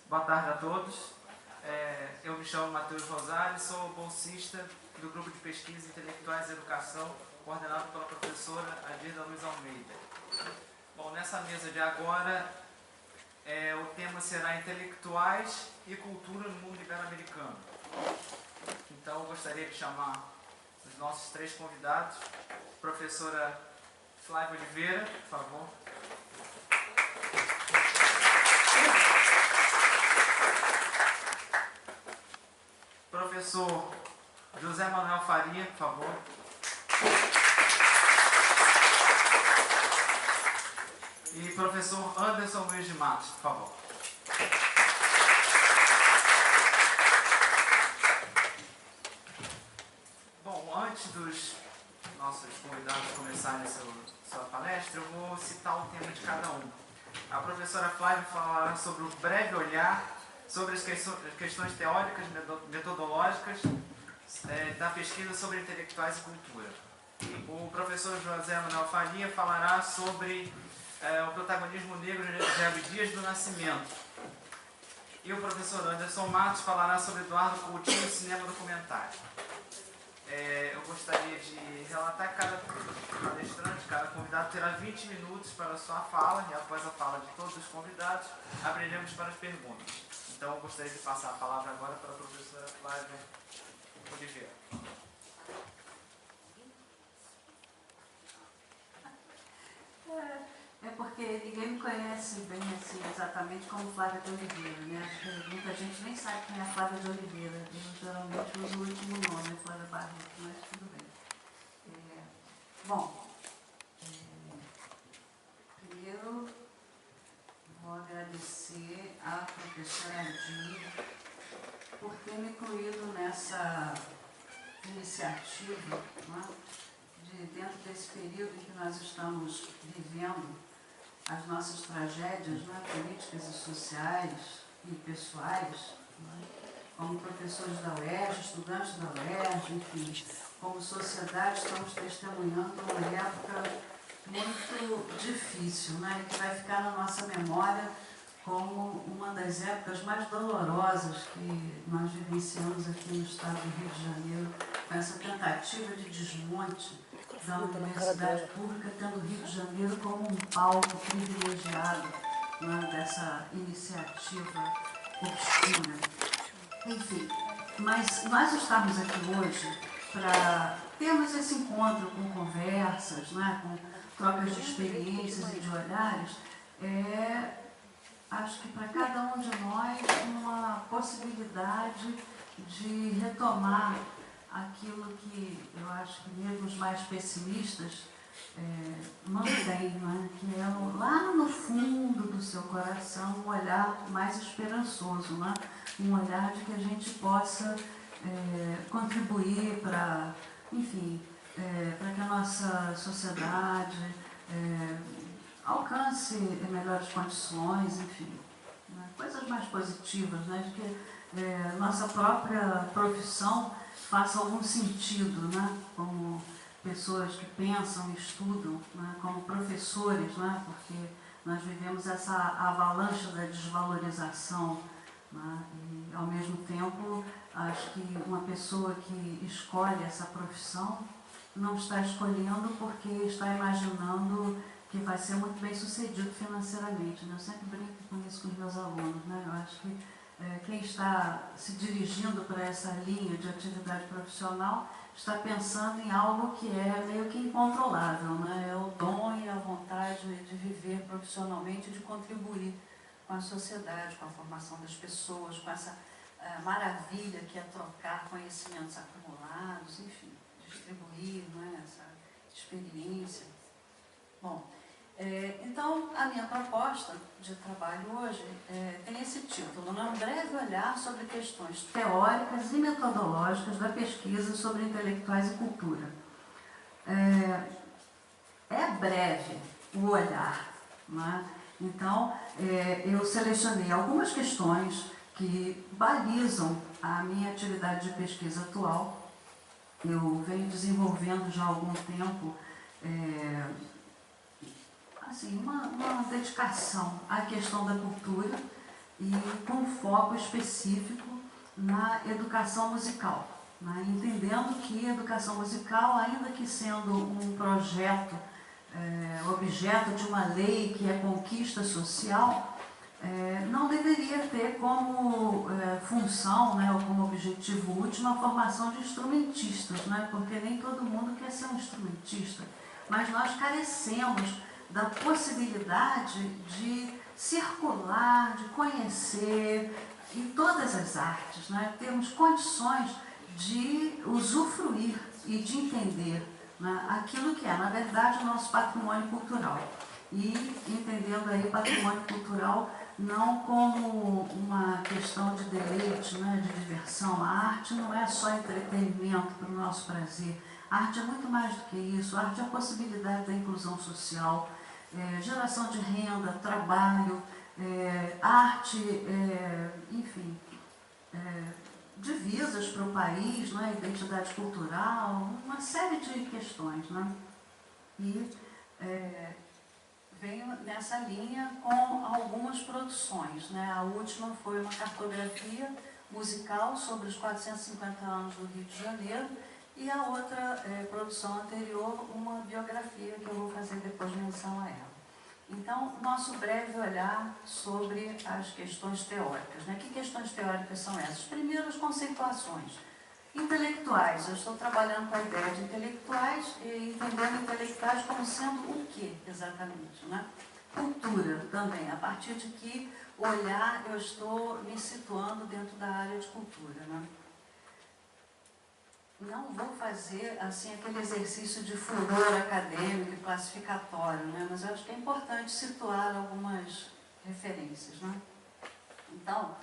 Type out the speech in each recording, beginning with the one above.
Boa tarde a todos. Eu me chamo Matheus Rosário, sou bolsista do Grupo de Pesquisa Intelectuais e Educação, coordenado pela professora Adirda Luiz Almeida. Bom, nessa mesa de agora, o tema será Intelectuais e Cultura no Mundo Ibero-Americano. Então, eu gostaria de chamar os nossos três convidados. Professora Flávia Oliveira, por favor. Professor José Manuel Faria, por favor. E professor Anderson Luiz de Matos, por favor. Bom, antes dos nossos convidados começarem sua palestra, eu vou citar o tema de cada um. A professora Flávia falará sobre o breve olhar sobre as questões teóricas e metodológicas da pesquisa sobre intelectuais e cultura. O professor José Manuel Faria falará sobre o protagonismo negro de Abdias do Nascimento. E o professor Anderson Matos falará sobre Eduardo Coutinho e cinema documentário. Eu gostaria de relatar que cada palestrante, cada convidado terá 20 minutos para a sua fala, e após a fala de todos os convidados, abriremos para as perguntas. Então, eu gostaria de passar a palavra agora para a professora Flávia Oliveira. É porque ninguém me conhece bem assim, exatamente como Flávia de Oliveira, né? Acho que muita gente nem sabe quem é a Flávia de Oliveira. Eu geralmente uso o último nome, Flávia Barreto, mas tudo bem. Bom, primeiro vou agradecer à professora Adir por ter me incluído nessa iniciativa, né, de dentro desse período em que nós estamos vivendo as nossas tragédias, né, políticas e sociais e pessoais, né, como professores da UERJ, estudantes da UERJ, enfim, como sociedade estamos testemunhando uma época muito difícil, né, que vai ficar na nossa memória como uma das épocas mais dolorosas que nós vivenciamos aqui no estado do Rio de Janeiro, com essa tentativa de desmonte da universidade pública, tendo o Rio de Janeiro como um palco privilegiado, né, dessa iniciativa obscura. Enfim, mas nós estamos aqui hoje para termos esse encontro com conversas, né, com trocas de experiências e de olhares, acho que para cada um de nós uma possibilidade de retomar aquilo que eu acho que mesmo os mais pessimistas mantêm, né? Que é lá no fundo do seu coração um olhar mais esperançoso, né? Um olhar de que a gente possa contribuir para, enfim, para que a nossa sociedade alcance melhores condições, enfim, né? Coisas mais positivas, né? De que nossa própria profissão faça algum sentido, né? Como pessoas que pensam e estudam, né? Como professores, né? Porque nós vivemos essa avalanche da desvalorização, né? E, ao mesmo tempo, acho que uma pessoa que escolhe essa profissão não está escolhendo porque está imaginando que vai ser muito bem sucedido financeiramente, né? Eu sempre brinco com isso com os meus alunos, né? Eu acho que quem está se dirigindo para essa linha de atividade profissional está pensando em algo que é meio que incontrolável, né? É o dom e a vontade de viver profissionalmente, de contribuir com a sociedade, com a formação das pessoas, com essa maravilha que é trocar conhecimentos acumulados, enfim, distribuir, né, essa experiência. Bom, então a minha proposta de trabalho hoje tem esse título, né? Um breve olhar sobre questões teóricas e metodológicas da pesquisa sobre intelectuais e cultura. É breve o olhar, né? Então, eu selecionei algumas questões que balizam a minha atividade de pesquisa atual. Eu venho desenvolvendo já há algum tempo assim, uma dedicação à questão da cultura, e com foco específico na educação musical, né? Entendendo que a educação musical, ainda que sendo um projeto, objeto de uma lei que é conquista social, não deveria ter como função, né, ou como objetivo último a formação de instrumentistas, né, porque nem todo mundo quer ser um instrumentista, mas nós carecemos da possibilidade de circular, de conhecer em todas as artes, né, termos condições de usufruir e de entender, né, aquilo que é, na verdade, o nosso patrimônio cultural. E entendendo aí patrimônio cultural não como uma questão de deleite, né, de diversão. A arte não é só entretenimento para o nosso prazer. A arte é muito mais do que isso. A arte é a possibilidade da inclusão social, geração de renda, trabalho, arte, enfim, divisas para o país, né, identidade cultural, uma série de questões, né? E venho nessa linha com algumas produções, né? A última foi uma cartografia musical sobre os 450 anos do Rio de Janeiro e a outra produção anterior, uma biografia que eu vou fazer depois menção a ela. Então, nosso breve olhar sobre as questões teóricas, né? Que questões teóricas são essas? Primeiro, as conceituações. Intelectuais, eu estou trabalhando com a ideia de intelectuais e entendendo intelectuais como sendo o que exatamente, né? Cultura também, a partir de que olhar eu estou me situando dentro da área de cultura, né? Não vou fazer assim aquele exercício de furor acadêmico e classificatório, né? Mas eu acho que é importante situar algumas referências, né? Então,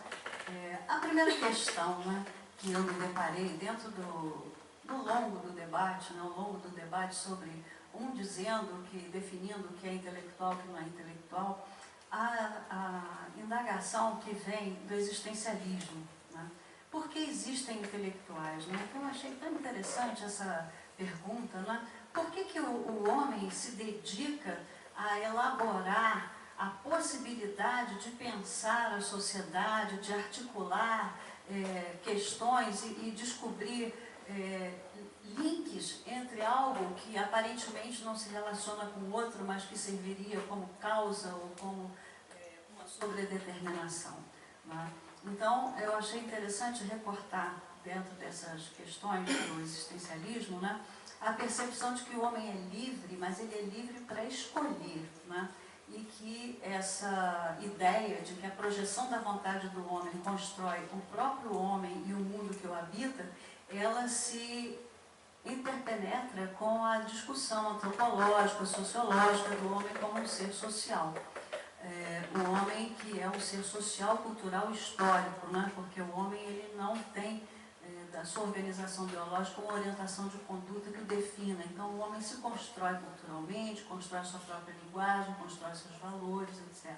a primeira questão, né, que eu me deparei dentro do longo do debate, né, ao longo do debate sobre um dizendo que, definindo o que é intelectual e o que não é intelectual, a indagação que vem do existencialismo, né? Por que existem intelectuais, né? Então eu achei tão interessante essa pergunta, né? Por que o homem se dedica a elaborar a possibilidade de pensar a sociedade, de articular questões e descobrir links entre algo que aparentemente não se relaciona com o outro, mas que serviria como causa ou como uma sobredeterminação, né? Então, eu achei interessante recortar dentro dessas questões do existencialismo, né, a percepção de que o homem é livre, mas ele é livre para escolher, né? E que essa ideia de que a projeção da vontade do homem constrói o próprio homem e o mundo que o habita, ela se interpenetra com a discussão antropológica, sociológica do homem como um ser social. O homem que é um ser social, cultural e histórico, né? Porque o homem ele não tem da sua organização biológica uma orientação de conduta que o defina. Então o homem se constrói culturalmente, constrói a sua própria linguagem, constrói seus valores, etc.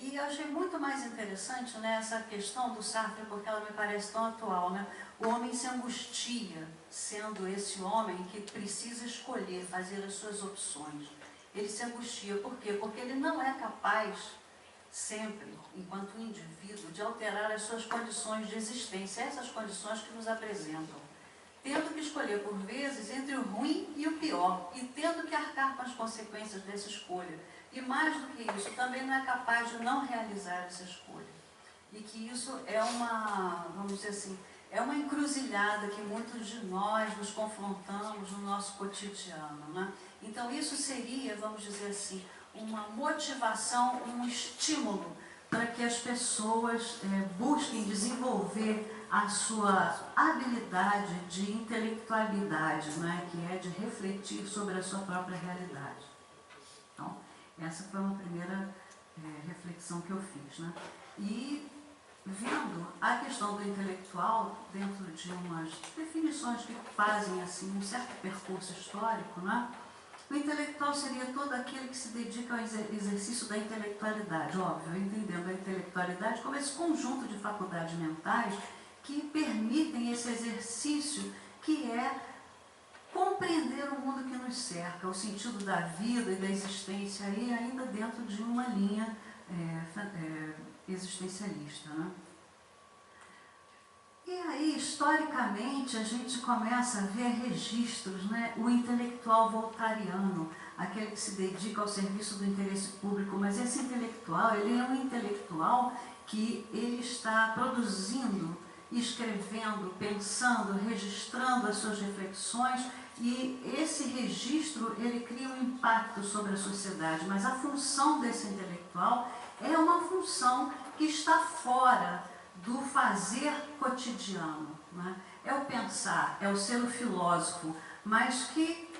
E eu achei muito mais interessante, né, essa questão do Sartre, porque ela me parece tão atual, né? O homem se angustia sendo esse homem que precisa escolher, fazer as suas opções. Ele se angustia, por quê? Porque ele não é capaz, sempre, enquanto indivíduo, de alterar as suas condições de existência, essas condições que nos apresentam. Tendo que escolher, por vezes, entre o ruim e o pior, e tendo que arcar com as consequências dessa escolha. E mais do que isso, também não é capaz de não realizar essa escolha. E que isso é uma, vamos dizer assim, é uma encruzilhada que muitos de nós nos confrontamos no nosso cotidiano, né? Então isso seria, vamos dizer assim, uma motivação, um estímulo para que as pessoas busquem desenvolver a sua habilidade de intelectualidade, né? Que é de refletir sobre a sua própria realidade. Então, essa foi uma primeira reflexão que eu fiz, né? E vendo a questão do intelectual dentro de umas definições que fazem assim um certo percurso histórico, né? O intelectual seria todo aquele que se dedica ao exercício da intelectualidade, óbvio, entendendo a intelectualidade como esse conjunto de faculdades mentais que permitem esse exercício que é compreender o mundo que nos cerca, o sentido da vida e da existência aí ainda dentro de uma linha existencialista, né? E aí, historicamente, a gente começa a ver registros, né? O intelectual voltariano, aquele que se dedica ao serviço do interesse público, mas esse intelectual, ele é um intelectual que ele está produzindo, escrevendo, pensando, registrando as suas reflexões, e esse registro, ele cria um impacto sobre a sociedade, mas a função desse intelectual é uma função que está fora do fazer cotidiano, né? É o pensar, é o ser o filósofo, mas que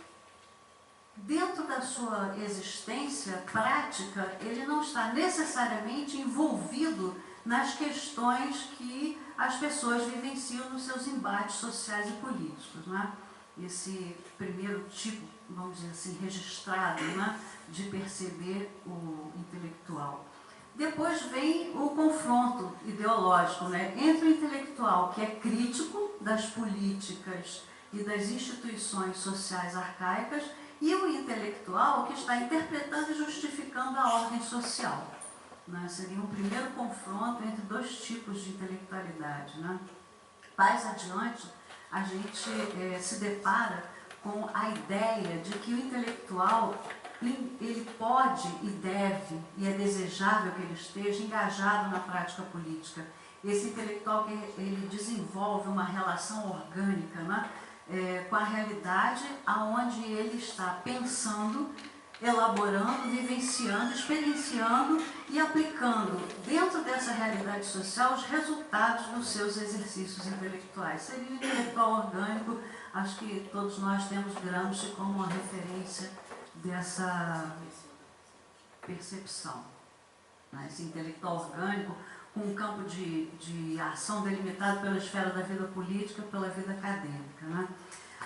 dentro da sua existência prática, ele não está necessariamente envolvido nas questões que as pessoas vivenciam nos seus embates sociais e políticos, né? Esse primeiro tipo, vamos dizer assim, registrado, né, de perceber o intelectual. Depois vem o confronto ideológico, né, entre o intelectual que é crítico das políticas e das instituições sociais arcaicas e o intelectual que está interpretando e justificando a ordem social, né? Seria um primeiro confronto entre dois tipos de intelectualidade, né? Mais adiante, a gente se depara com a ideia de que o intelectual ele pode e deve, e é desejável que ele esteja engajado na prática política. Esse intelectual que ele desenvolve uma relação orgânica, né, com a realidade aonde ele está pensando, elaborando, vivenciando, experienciando e aplicando dentro dessa realidade social os resultados dos seus exercícios intelectuais. Seria o intelectual orgânico, acho que todos nós temos Gramsci como uma referência dessa percepção, né? Esse intelectual orgânico com um campo de ação delimitado pela esfera da vida política, pela vida acadêmica, né?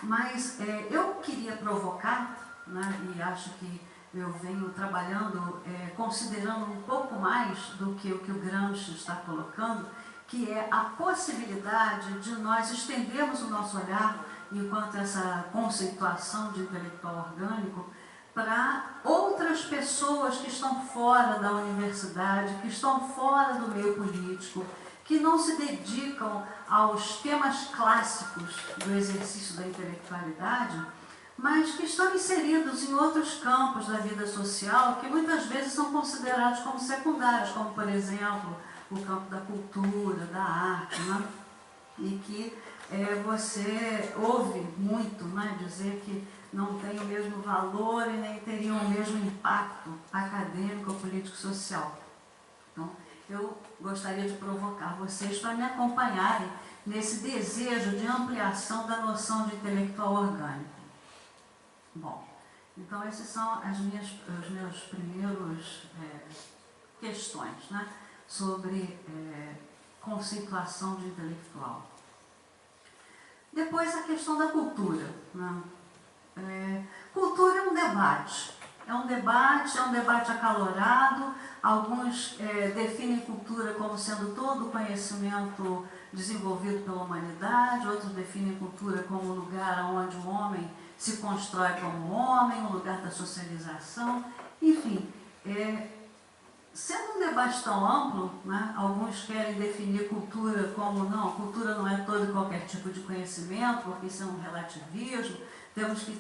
Mas eu queria provocar, né, e acho que eu venho trabalhando, considerando um pouco mais do que o Gramsci está colocando, que é a possibilidade de nós estendermos o nosso olhar, enquanto essa conceituação de intelectual orgânico, para outras pessoas que estão fora da universidade, que estão fora do meio político, que não se dedicam aos temas clássicos do exercício da intelectualidade, mas que estão inseridos em outros campos da vida social que muitas vezes são considerados como secundários, como, por exemplo, o campo da cultura, da arte, né? E que você ouve muito, né, dizer que não tem o mesmo valor e nem teriam o mesmo impacto acadêmico ou político-social. Então, eu gostaria de provocar vocês para me acompanharem nesse desejo de ampliação da noção de intelectual orgânico. Bom, então esses são os meus primeiros questões, né, sobre conceituação de intelectual. Depois a questão da cultura, né? Cultura é um debate acalorado. Alguns definem cultura como sendo todo o conhecimento desenvolvido pela humanidade, outros definem cultura como um lugar onde o homem se constrói como homem, um lugar da socialização, enfim. Sendo um debate tão amplo, né, alguns querem definir cultura como, não, cultura não é todo e qualquer tipo de conhecimento, porque isso é um relativismo, temos que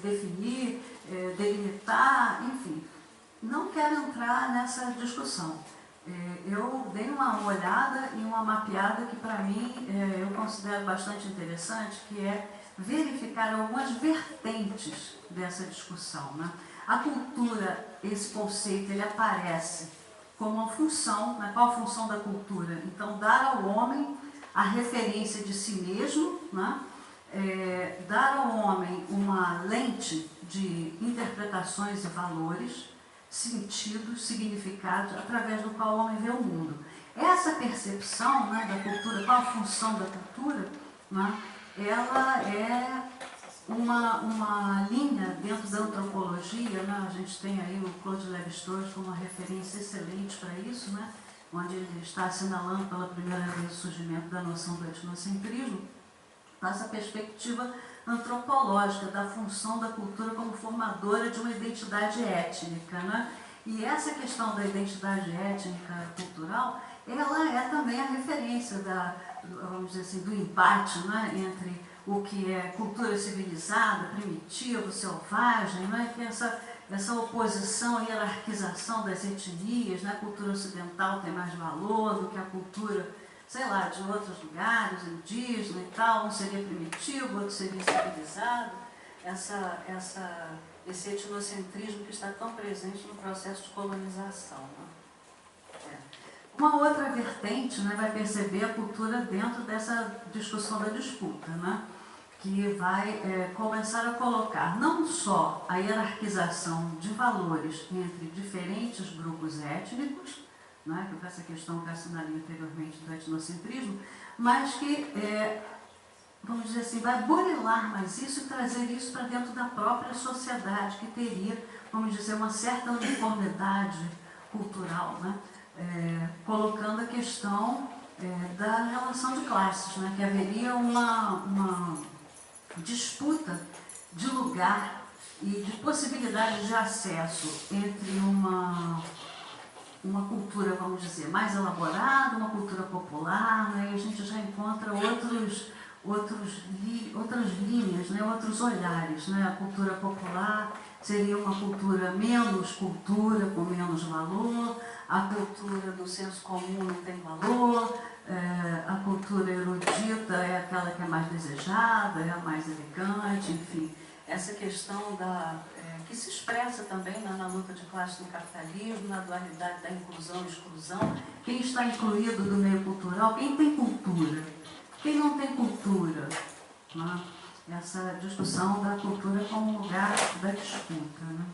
definir, delimitar, enfim. Não quero entrar nessa discussão. Eu dei uma olhada e uma mapeada que, para mim, eu considero bastante interessante, que é verificar algumas vertentes dessa discussão, né? A cultura, esse conceito, ele aparece como uma função, né? Qual a função da cultura? Então, dar ao homem a referência de si mesmo, né? Dar ao homem uma lente de interpretações e valores, sentidos, significados, através do qual o homem vê o mundo. Essa percepção, né, da cultura, qual a função da cultura, né, ela é uma linha dentro da antropologia, né? A gente tem aí o Claude Lévi-Strauss como uma referência excelente para isso, né? Onde ele está assinalando pela primeira vez o surgimento da noção do etnocentrismo, essa perspectiva antropológica da função da cultura como formadora de uma identidade étnica, né? E essa questão da identidade étnica cultural, ela é também a referência vamos dizer assim, do embate, né, entre o que é cultura civilizada, primitivo, selvagem, né, que essa oposição e hierarquização das etnias, né, a cultura ocidental tem mais valor do que a cultura, sei lá, de outros lugares, indígena e tal, um seria primitivo, outro seria civilizado, esse etnocentrismo que está tão presente no processo de colonização. Né? Uma outra vertente, né, vai perceber a cultura dentro dessa discussão da disputa, né, que vai começar a colocar não só a hierarquização de valores entre diferentes grupos étnicos, né, que foi essa questão que eu assinalei anteriormente do etnocentrismo, mas que, vamos dizer assim, vai burilar mais isso e trazer isso para dentro da própria sociedade, que teria, vamos dizer, uma certa uniformidade cultural, né, colocando a questão da relação de classes, né, que haveria uma disputa de lugar e de possibilidade de acesso entre uma cultura, vamos dizer, mais elaborada, uma cultura popular, né? E a gente já encontra outras linhas, né? Outros olhares. Né? A cultura popular seria uma cultura menos cultura, com menos valor, a cultura do senso comum não tem valor, a cultura erudita é aquela que é mais desejada, é a mais elegante, enfim. Essa questão que se expressa também na luta de classe no capitalismo, na dualidade da inclusão e exclusão. Quem está incluído do meio cultural, quem tem cultura, quem não tem cultura. Né? Essa discussão da cultura como lugar da disputa. Né?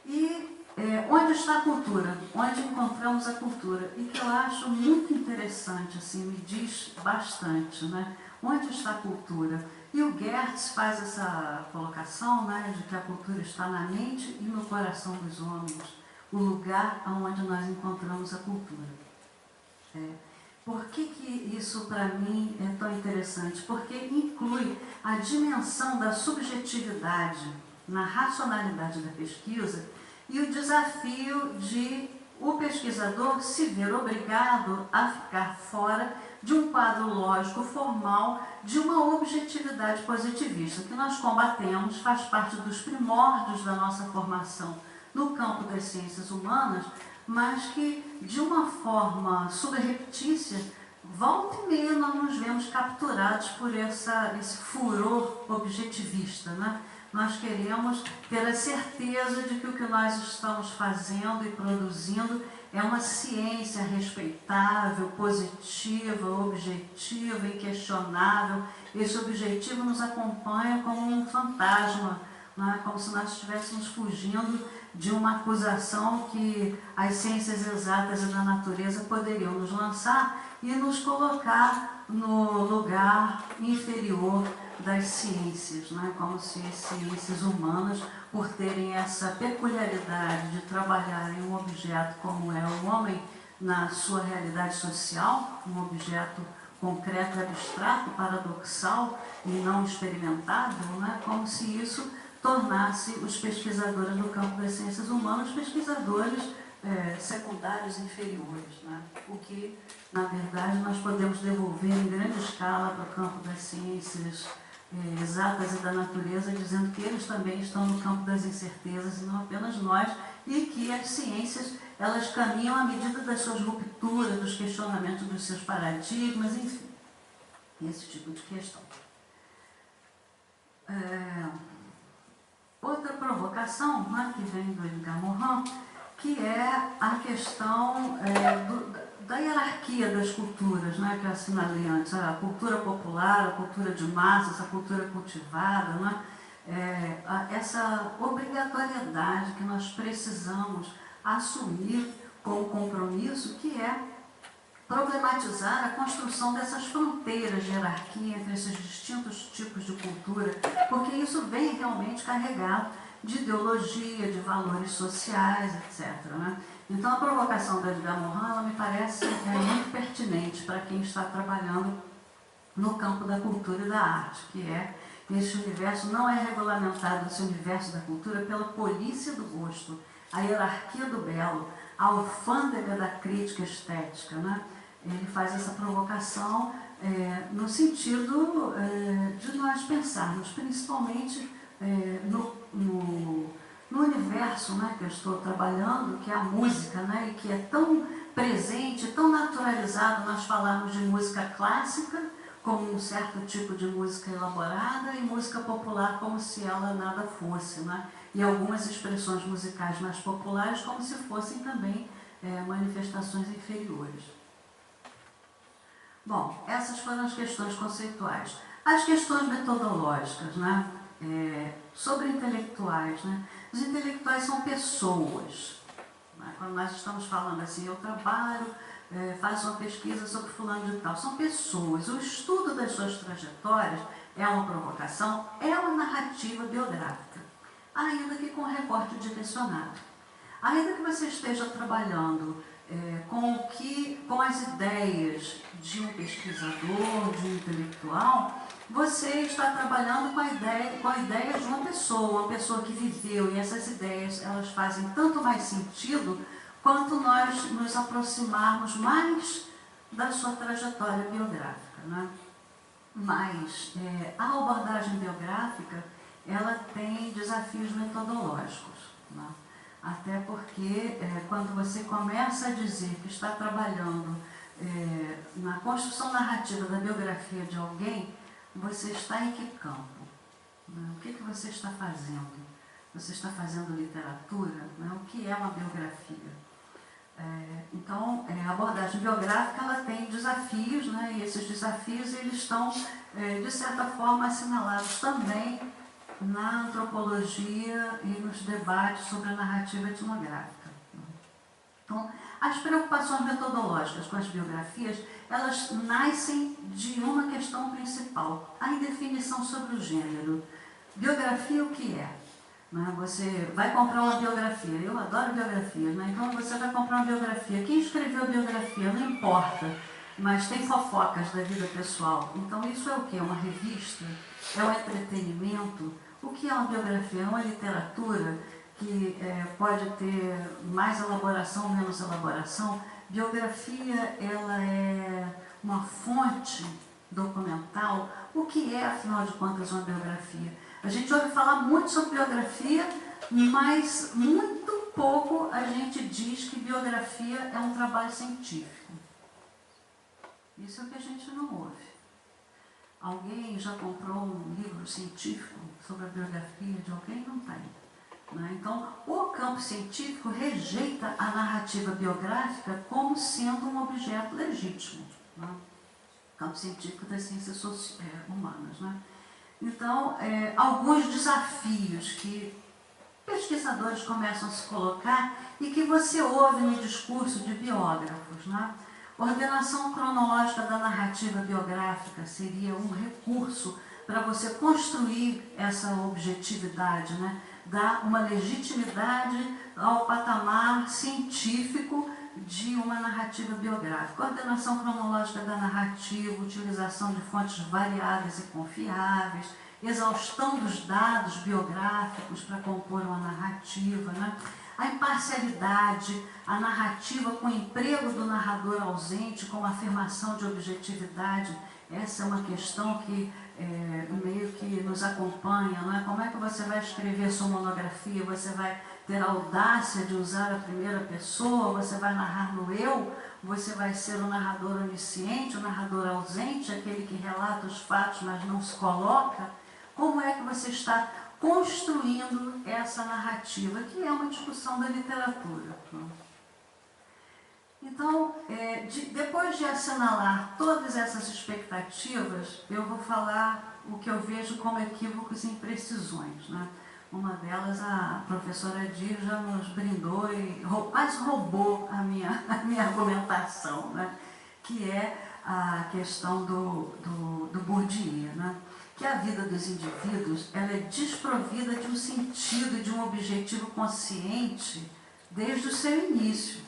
E onde está a cultura? Onde encontramos a cultura? E que eu acho muito interessante, assim, me diz bastante, né? Onde está a cultura? E o Geertz faz essa colocação, né, de que a cultura está na mente e no coração dos homens, o lugar onde nós encontramos a cultura. Por que isso, para mim, é tão interessante? Porque inclui a dimensão da subjetividade na racionalidade da pesquisa e o desafio de o pesquisador se ver obrigado a ficar fora de um quadro lógico formal de uma objetividade positivista, que nós combatemos, faz parte dos primórdios da nossa formação no campo das ciências humanas, mas que, de uma forma subreptícia, volta e meia nós nos vemos capturados por esse furor objetivista, né? Nós queremos ter a certeza de que o que nós estamos fazendo e produzindo é uma ciência respeitável, positiva, objetiva, inquestionável. Esse objetivo nos acompanha como um fantasma, né? Como se nós estivéssemos fugindo de uma acusação que as ciências exatas e da natureza poderiam nos lançar e nos colocar no lugar inferior das ciências, né? Como se as ciências humanas, por terem essa peculiaridade de trabalhar em um objeto como é o homem na sua realidade social, um objeto concreto, abstrato, paradoxal e não experimentável, né? Como se isso tornasse os pesquisadores no campo das ciências humanas pesquisadores secundários inferiores, né? O que, na verdade, nós podemos devolver em grande escala para o campo das ciências exatas e da natureza, dizendo que eles também estão no campo das incertezas e não apenas nós, e que as ciências, elas caminham à medida das suas rupturas, dos questionamentos dos seus paradigmas, enfim, esse tipo de questão. Outra provocação, né, que vem do Edgar Morin, que é a questão da hierarquia das culturas, né, que eu assinalei antes, a cultura popular, a cultura de massas, a cultura cultivada, né, essa obrigatoriedade que nós precisamos assumir como compromisso, que é problematizar a construção dessas fronteiras de hierarquia entre esses distintos tipos de cultura, porque isso vem realmente carregado de ideologia, de valores sociais, etc. Né? Então, a provocação da Edgar Morin, ela me parece muito pertinente para quem está trabalhando no campo da cultura e da arte, que é Esse universo não é regulamentado, esse universo da cultura, pela polícia do gosto, a hierarquia do belo, a alfândega da crítica estética, né? Ele faz essa provocação no sentido de nós pensarmos, principalmente no universo, né, que eu estou trabalhando, que é a música, né, e que é tão presente, tão naturalizado nós falarmos de música clássica, como um certo tipo de música elaborada, e música popular como se ela nada fosse, né? E algumas expressões musicais mais populares como se fossem também manifestações inferiores. Bom, essas foram as questões conceituais. As questões metodológicas, né? Sobre intelectuais, né? Os intelectuais são pessoas. Né? Quando nós estamos falando assim, eu trabalho, faço uma pesquisa sobre fulano de tal, são pessoas. O estudo das suas trajetórias é uma provocação, é uma narrativa biográfica, ainda que com recorte direcionado. Ainda que você esteja trabalhando com as ideias de um pesquisador, de um intelectual, você está trabalhando com a ideia de uma pessoa que viveu, e essas ideias elas fazem tanto mais sentido quanto nós nos aproximarmos mais da sua trajetória biográfica, né? Mas a abordagem biográfica ela tem desafios metodológicos, né? Até porque quando você começa a dizer que está trabalhando na construção narrativa da biografia de alguém, você está em que campo? Né? O que você está fazendo? Você está fazendo literatura? Né? O que é uma biografia? Então, a abordagem biográfica ela tem desafios, né? E esses desafios eles estão, de certa forma, assinalados também na antropologia e nos debates sobre a narrativa etnográfica. Então, as preocupações metodológicas com as biografias, elas nascem de uma questão principal, a indefinição sobre o gênero. Biografia, o que é? Né? Você vai comprar uma biografia, eu adoro biografias, né? Então você vai comprar uma biografia. Quem escreveu a biografia? Não importa, mas tem fofocas da vida pessoal. Então isso é o quê? É uma revista? É um entretenimento? O que é uma biografia? É uma literatura que pode ter mais elaboração, menos elaboração. Biografia, ela é uma fonte documental. O que é, afinal de contas, uma biografia? A gente ouve falar muito sobre biografia, mas muito pouco a gente diz que biografia é um trabalho científico. Isso é o que a gente não ouve. Alguém já comprou um livro científico sobre a biografia de alguém? Não tem. Né? Então, o campo científico rejeita a narrativa biográfica como sendo um objeto legítimo. Né? O campo científico das ciências humanas. Né? Então, alguns desafios que pesquisadores começam a se colocar e que você ouve no discurso de biógrafos, né? Ordenação cronológica da narrativa biográfica seria um recurso para você construir essa objetividade, né? Dar uma legitimidade ao patamar científico de uma narrativa biográfica. Ordenação cronológica da narrativa, utilização de fontes variadas e confiáveis, exaustão dos dados biográficos para compor uma narrativa, né? A imparcialidade, a narrativa com o emprego do narrador ausente, com a afirmação de objetividade, essa é uma questão que meio que nos acompanha, não é? Como é que você vai escrever sua monografia? Você vai ter a audácia de usar a primeira pessoa? Você vai narrar no eu? Você vai ser o narrador onisciente, o narrador ausente, aquele que relata os fatos, mas não se coloca? Como é que você está construindo essa narrativa, que é uma discussão da literatura? Então, depois de assinalar todas essas expectativas, eu vou falar o que eu vejo como equívocos e imprecisões, né? Uma delas, a professora Dir já nos brindou e quase roubou a minha argumentação, né? Que é a questão do Bourdieu, né? Que a vida dos indivíduos ela é desprovida de um sentido, de um objetivo consciente desde o seu início.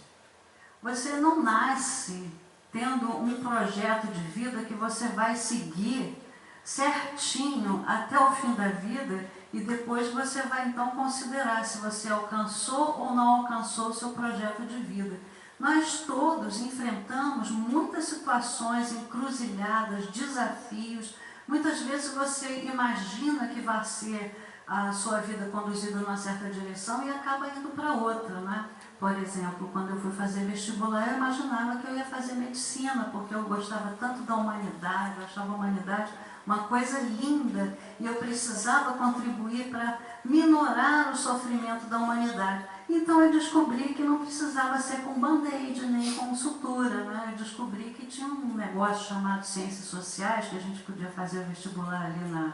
Você não nasce tendo um projeto de vida que você vai seguir certinho até o fim da vida e depois você vai então considerar se você alcançou ou não alcançou o seu projeto de vida. Nós todos enfrentamos muitas situações, encruzilhadas, desafios. Muitas vezes você imagina que vai ser a sua vida conduzida numa certa direção e acaba indo para outra, né? Por exemplo, quando eu fui fazer vestibular, eu imaginava que eu ia fazer medicina, porque eu gostava tanto da humanidade, eu achava a humanidade uma coisa linda, e eu precisava contribuir para minorar o sofrimento da humanidade. Então eu descobri que não precisava ser com band-aid nem com sutura, né? Eu descobri que tinha um negócio chamado Ciências Sociais, que a gente podia fazer vestibular ali na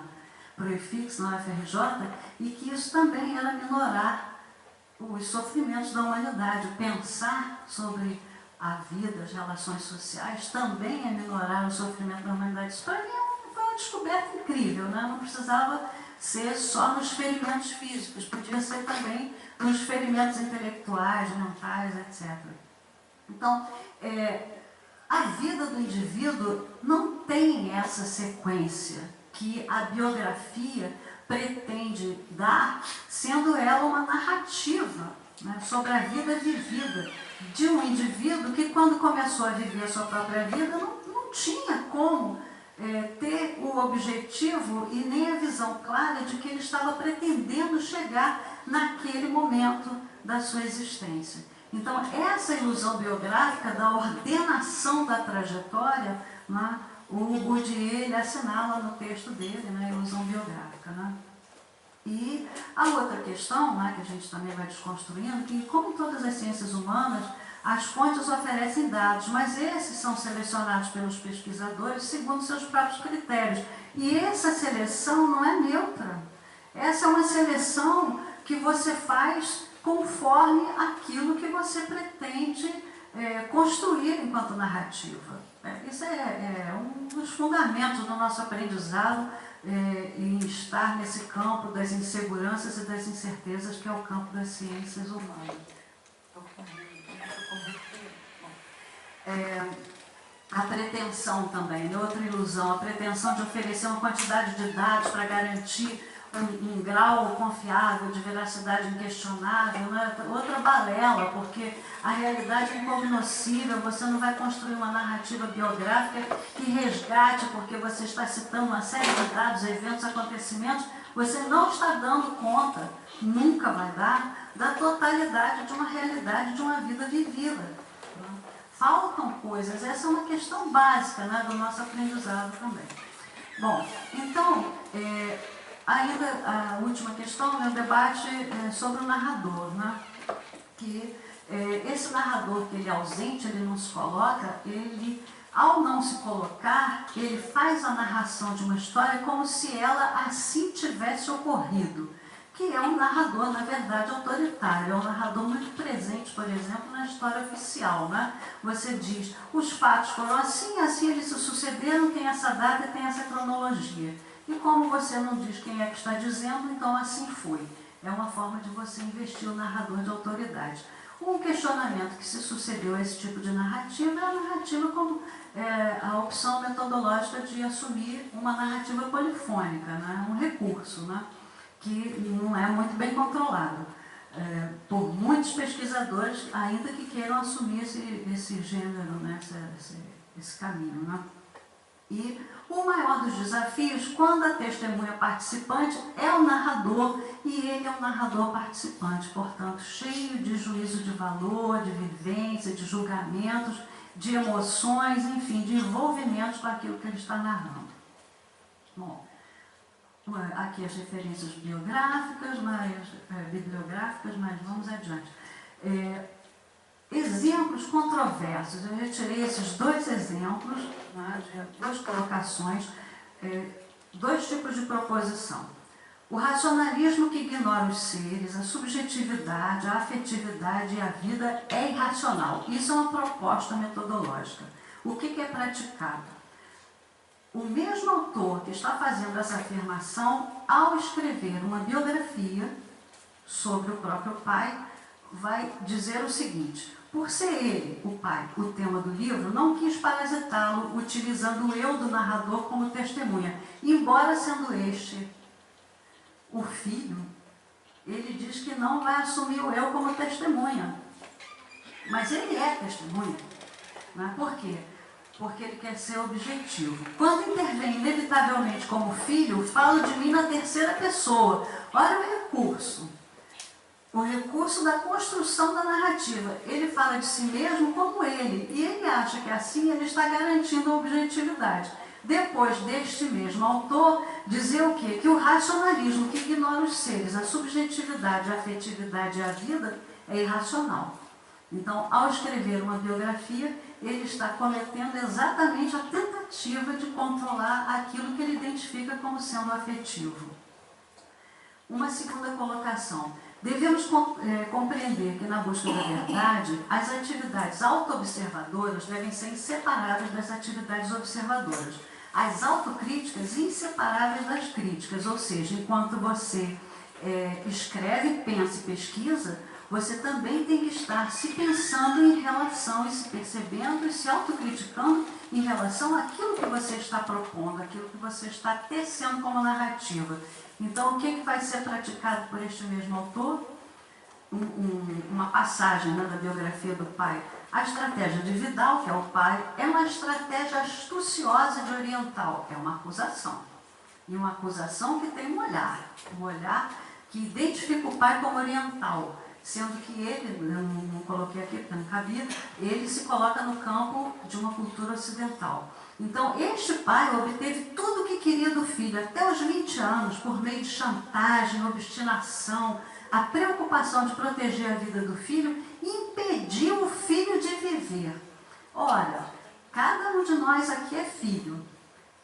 Proefix, na UFRJ, e que isso também era minorar os sofrimentos da humanidade. Pensar sobre a vida, as relações sociais, também é minorar o sofrimento da humanidade. Isso para mim foi uma descoberta incrível, né? Não precisava ser só nos ferimentos físicos, podia ser também nos ferimentos intelectuais, mentais, etc. Então, a vida do indivíduo não tem essa sequência que a biografia pretende dar, sendo ela uma narrativa, né, sobre a vida vivida de um indivíduo que, quando começou a viver a sua própria vida, não tinha como ter o objetivo e nem a visão clara de que ele estava pretendendo chegar naquele momento da sua existência. Então, essa ilusão biográfica da ordenação da trajetória, né, o Bourdieu ele assinala no texto dele, né, ilusão biográfica. Né? E a outra questão, né, que a gente também vai desconstruindo, que como em todas as ciências humanas, as fontes oferecem dados, mas esses são selecionados pelos pesquisadores segundo seus próprios critérios. E essa seleção não é neutra. Essa é uma seleção que você faz conforme aquilo que você pretende construir enquanto narrativa. Isso é um dos fundamentos do nosso aprendizado em estar nesse campo das inseguranças e das incertezas, que é o campo das ciências humanas. A pretensão também, outra ilusão, a pretensão de oferecer uma quantidade de dados para garantir um grau confiável de veracidade inquestionável, né? Outra balela, porque a realidade é incognoscível, você não vai construir uma narrativa biográfica que resgate, porque você está citando uma série de dados, eventos, acontecimentos, você não está dando conta, nunca vai dar, da totalidade de uma realidade, de uma vida vivida. Faltam coisas, essa é uma questão básica, né, do nosso aprendizado também. Bom, então, ainda a última questão, né, o debate sobre o narrador, né, que esse narrador que ele é ausente, ele não se coloca, ele, ao não se colocar, ele faz a narração de uma história como se ela assim tivesse ocorrido, que é um narrador, na verdade, autoritário, é um narrador muito presente, por exemplo, na história oficial, né? Você diz, os fatos foram assim, assim eles se sucederam, tem essa data e tem essa cronologia. E como você não diz quem é que está dizendo, então assim foi. É uma forma de você investir o narrador de autoridade. Um questionamento que se sucedeu a esse tipo de narrativa é a narrativa como a opção metodológica de assumir uma narrativa polifônica, né? Um recurso, né? Que não é muito bem controlado por muitos pesquisadores, ainda que queiram assumir esse gênero, né? esse caminho. Né? E o maior dos desafios, quando a testemunha participante é o narrador, e ele é um narrador participante, portanto, cheio de juízo de valor, de vivência, de julgamentos, de emoções, enfim, de envolvimentos com aquilo que ele está narrando. Bom, aqui as referências bibliográficas, mas vamos adiante. Exemplos controversos. Eu retirei esses dois exemplos, né, de duas colocações, dois tipos de proposição. O racionalismo que ignora os seres, a subjetividade, a afetividade e a vida é irracional. Isso é uma proposta metodológica. O que é praticado? O mesmo autor que está fazendo essa afirmação, ao escrever uma biografia sobre o próprio pai, vai dizer o seguinte: por ser ele, o pai, o tema do livro, não quis parasitá-lo utilizando o eu do narrador como testemunha, embora sendo este o filho, ele diz que não vai assumir o eu como testemunha. Mas ele é testemunha. Né? Por quê? Porque ele quer ser objetivo. Quando intervém inevitavelmente como filho, falo de mim na terceira pessoa. Olha o recurso. O recurso da construção da narrativa. Ele fala de si mesmo como ele. E ele acha que assim ele está garantindo a objetividade. Depois deste mesmo autor, dizer o quê? Que o racionalismo que ignora os seres, a subjetividade, a afetividade e a vida é irracional. Então, ao escrever uma biografia, ele está cometendo exatamente a tentativa de controlar aquilo que ele identifica como sendo afetivo. Uma segunda colocação. Devemos compreender que, na busca da verdade, as atividades auto-observadoras devem ser separadas das atividades observadoras. As autocríticas inseparáveis das críticas, ou seja, enquanto você escreve, pensa e pesquisa, você também tem que estar se pensando em relação e se percebendo e se autocriticando em relação àquilo que você está propondo, aquilo que você está tecendo como narrativa. Então, o que vai ser praticado por este mesmo autor? Uma passagem, né, da biografia do pai. A estratégia de Vidal, que é o pai, é uma estratégia astuciosa de oriental, é uma acusação. E uma acusação que tem um olhar que identifica o pai como oriental, sendo que ele, não coloquei aqui porque não cabia, ele se coloca no campo de uma cultura ocidental. Então, este pai obteve tudo o que queria do filho, até os 20 anos, por meio de chantagem, obstinação, a preocupação de proteger a vida do filho, impediu o filho de viver. Olha, cada um de nós aqui é filho,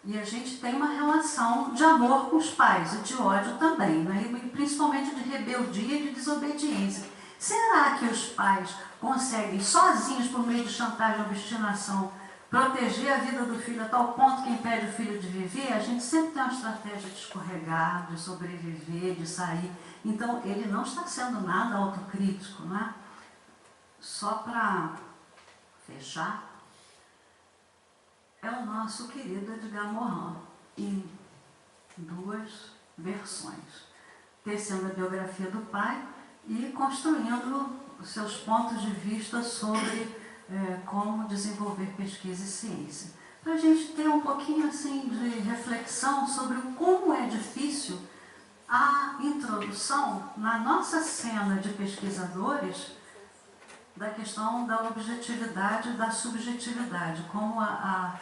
e a gente tem uma relação de amor com os pais, e de ódio também, né? E principalmente de rebeldia e de desobediência. Será que os pais conseguem, sozinhos, por meio de chantagem e obstinação, proteger a vida do filho a tal ponto que impede o filho de viver? A gente sempre tem uma estratégia de escorregar, de sobreviver, de sair. Então, ele não está sendo nada autocrítico, né? Só para fechar, é o nosso querido Edgar Morin, em 2 versões, tecendo a biografia do pai e construindo os seus pontos de vista sobre como desenvolver pesquisa e ciência. Para a gente ter um pouquinho assim de reflexão sobre como é difícil a introdução na nossa cena de pesquisadores da questão da objetividade e da subjetividade, como a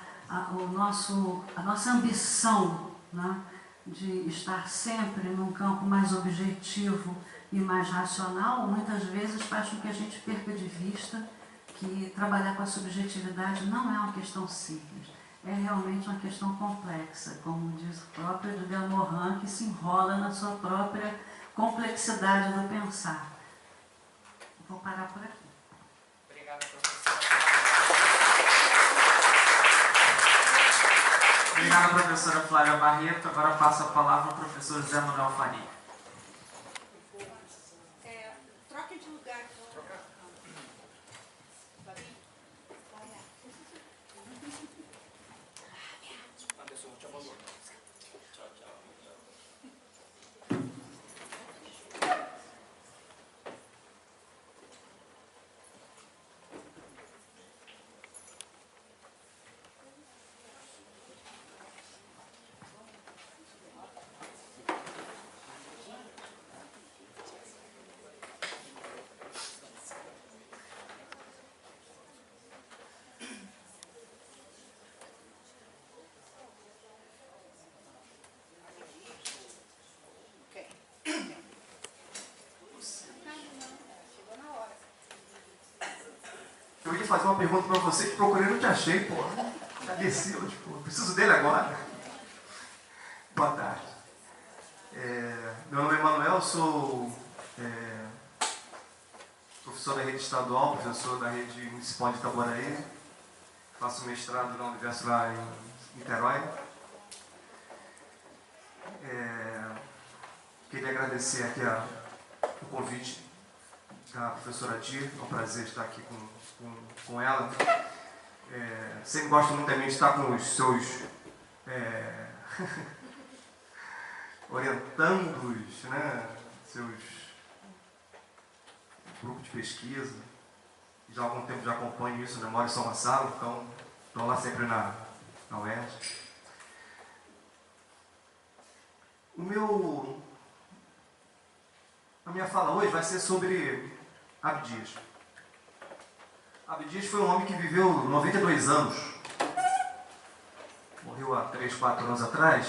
nossa ambição, né, de estar sempre num campo mais objetivo e mais racional, muitas vezes faz com que a gente perca de vista que trabalhar com a subjetividade não é uma questão simples, é realmente uma questão complexa, como diz o próprio Edgar Morin, que se enrola na sua própria complexidade do pensar. Vou parar por aqui. Obrigado, professora. Obrigado, professora Flávia Barreto. Agora passo a palavra ao professor Zé Manuel Faria. Troca de lugar. Anderson, te abandono. Tchau, tchau. Eu ia fazer uma pergunta para você que procurei e não te achei, pô. Agradeci, tipo, preciso dele agora. Boa tarde. Meu nome é Emanuel, sou professor da rede estadual, professor da rede municipal de Itaboraí. Faço mestrado na Universidade em Niterói. Queria agradecer aqui o convite da professora Dir, é um prazer estar aqui com ela. Sempre gosto muito também de estar com os seus orientandos, né? Seus grupos de pesquisa. Já há algum tempo já acompanho isso, né? Moro em São Gonçalo, então estou lá sempre na UERJ. A minha fala hoje vai ser sobre Abdias. Abdias foi um homem que viveu 92 anos. Morreu há 3, 4 anos atrás.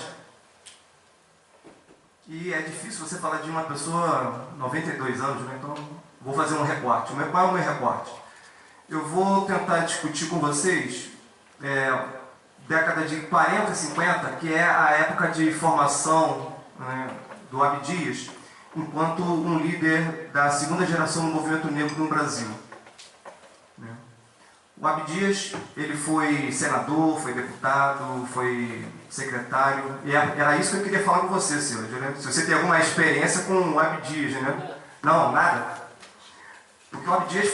E é difícil você falar de uma pessoa 92 anos, né? Então vou fazer um recorte. Qual é o meu recorte? Eu vou tentar discutir com vocês década de 40 e 50, que é a época de formação, né, do Abdias, enquanto um líder da segunda geração do movimento negro no Brasil. O Abdias, ele foi senador, foi deputado, foi secretário, e era isso que eu queria falar com você, Silvio, né? Se você tem alguma experiência com o Abdias, né? Não, nada. Porque o Abdias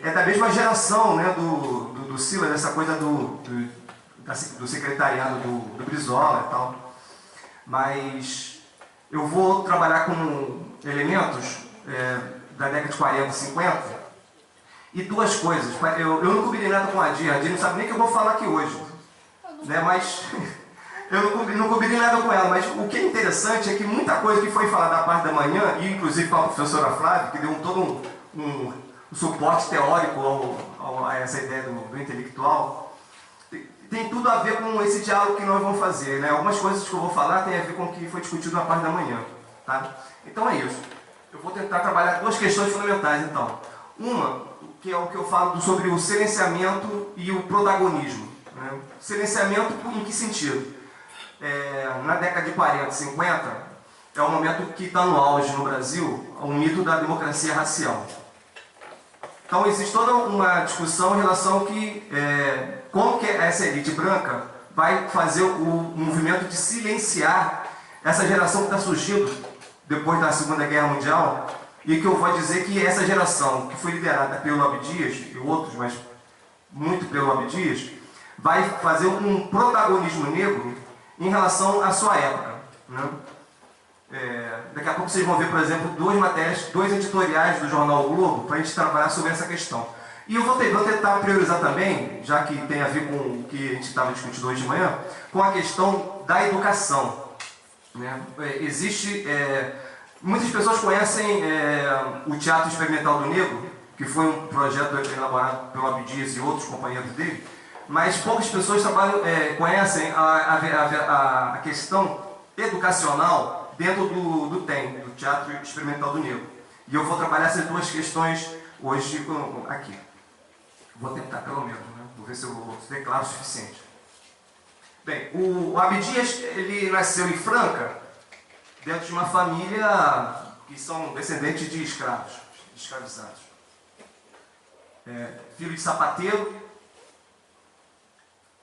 é da mesma geração, né, do Silas, dessa coisa do secretariado do Brizola e tal. Mas eu vou trabalhar com elementos da década de 40, 50, e duas coisas. Eu não combinei nada com a Dir não sabe nem o que eu vou falar aqui hoje. Né? Mas eu não combinei nada com ela, mas o que é interessante é que muita coisa que foi falada da parte da manhã, e inclusive com a professora Flávia, que deu todo um suporte teórico a essa ideia do intelectual, tem tudo a ver com esse diálogo que nós vamos fazer. Né? Algumas coisas que eu vou falar têm a ver com o que foi discutido na parte da manhã. Tá? Então é isso. Eu vou tentar trabalhar duas questões fundamentais, então. Uma, que é o que eu falo sobre o silenciamento e o protagonismo. Né? Silenciamento em que sentido? Na década de 40, 50, é o momento que está no auge no Brasil o mito da democracia racial. Então existe toda uma discussão em relação a como que essa elite branca vai fazer o movimento de silenciar essa geração que está surgindo depois da Segunda Guerra Mundial, e que eu vou dizer que essa geração, que foi liderada pelo Abdias e outros, mas muito pelo Abdias, vai fazer um protagonismo negro em relação à sua época. Né? Daqui a pouco vocês vão ver, por exemplo, duas matérias, dois editoriais do jornal O Globo, para a gente trabalhar sobre essa questão. E eu vou tentar priorizar também, já que tem a ver com o que a gente estava discutindo hoje de manhã, com a questão da educação. Né? Muitas pessoas conhecem o Teatro Experimental do Negro, que foi um projeto elaborado pelo Abdias e outros companheiros dele, mas poucas pessoas conhecem a questão educacional dentro do TEM, do Teatro Experimental do Negro. E eu vou trabalhar essas duas questões hoje aqui. Vou tentar, pelo menos, né? Vou ver se eu declaro o suficiente. Bem, o Abdias, ele nasceu em Franca, dentro de uma família que são descendentes de escravos, escravizados. Filho de sapateiro.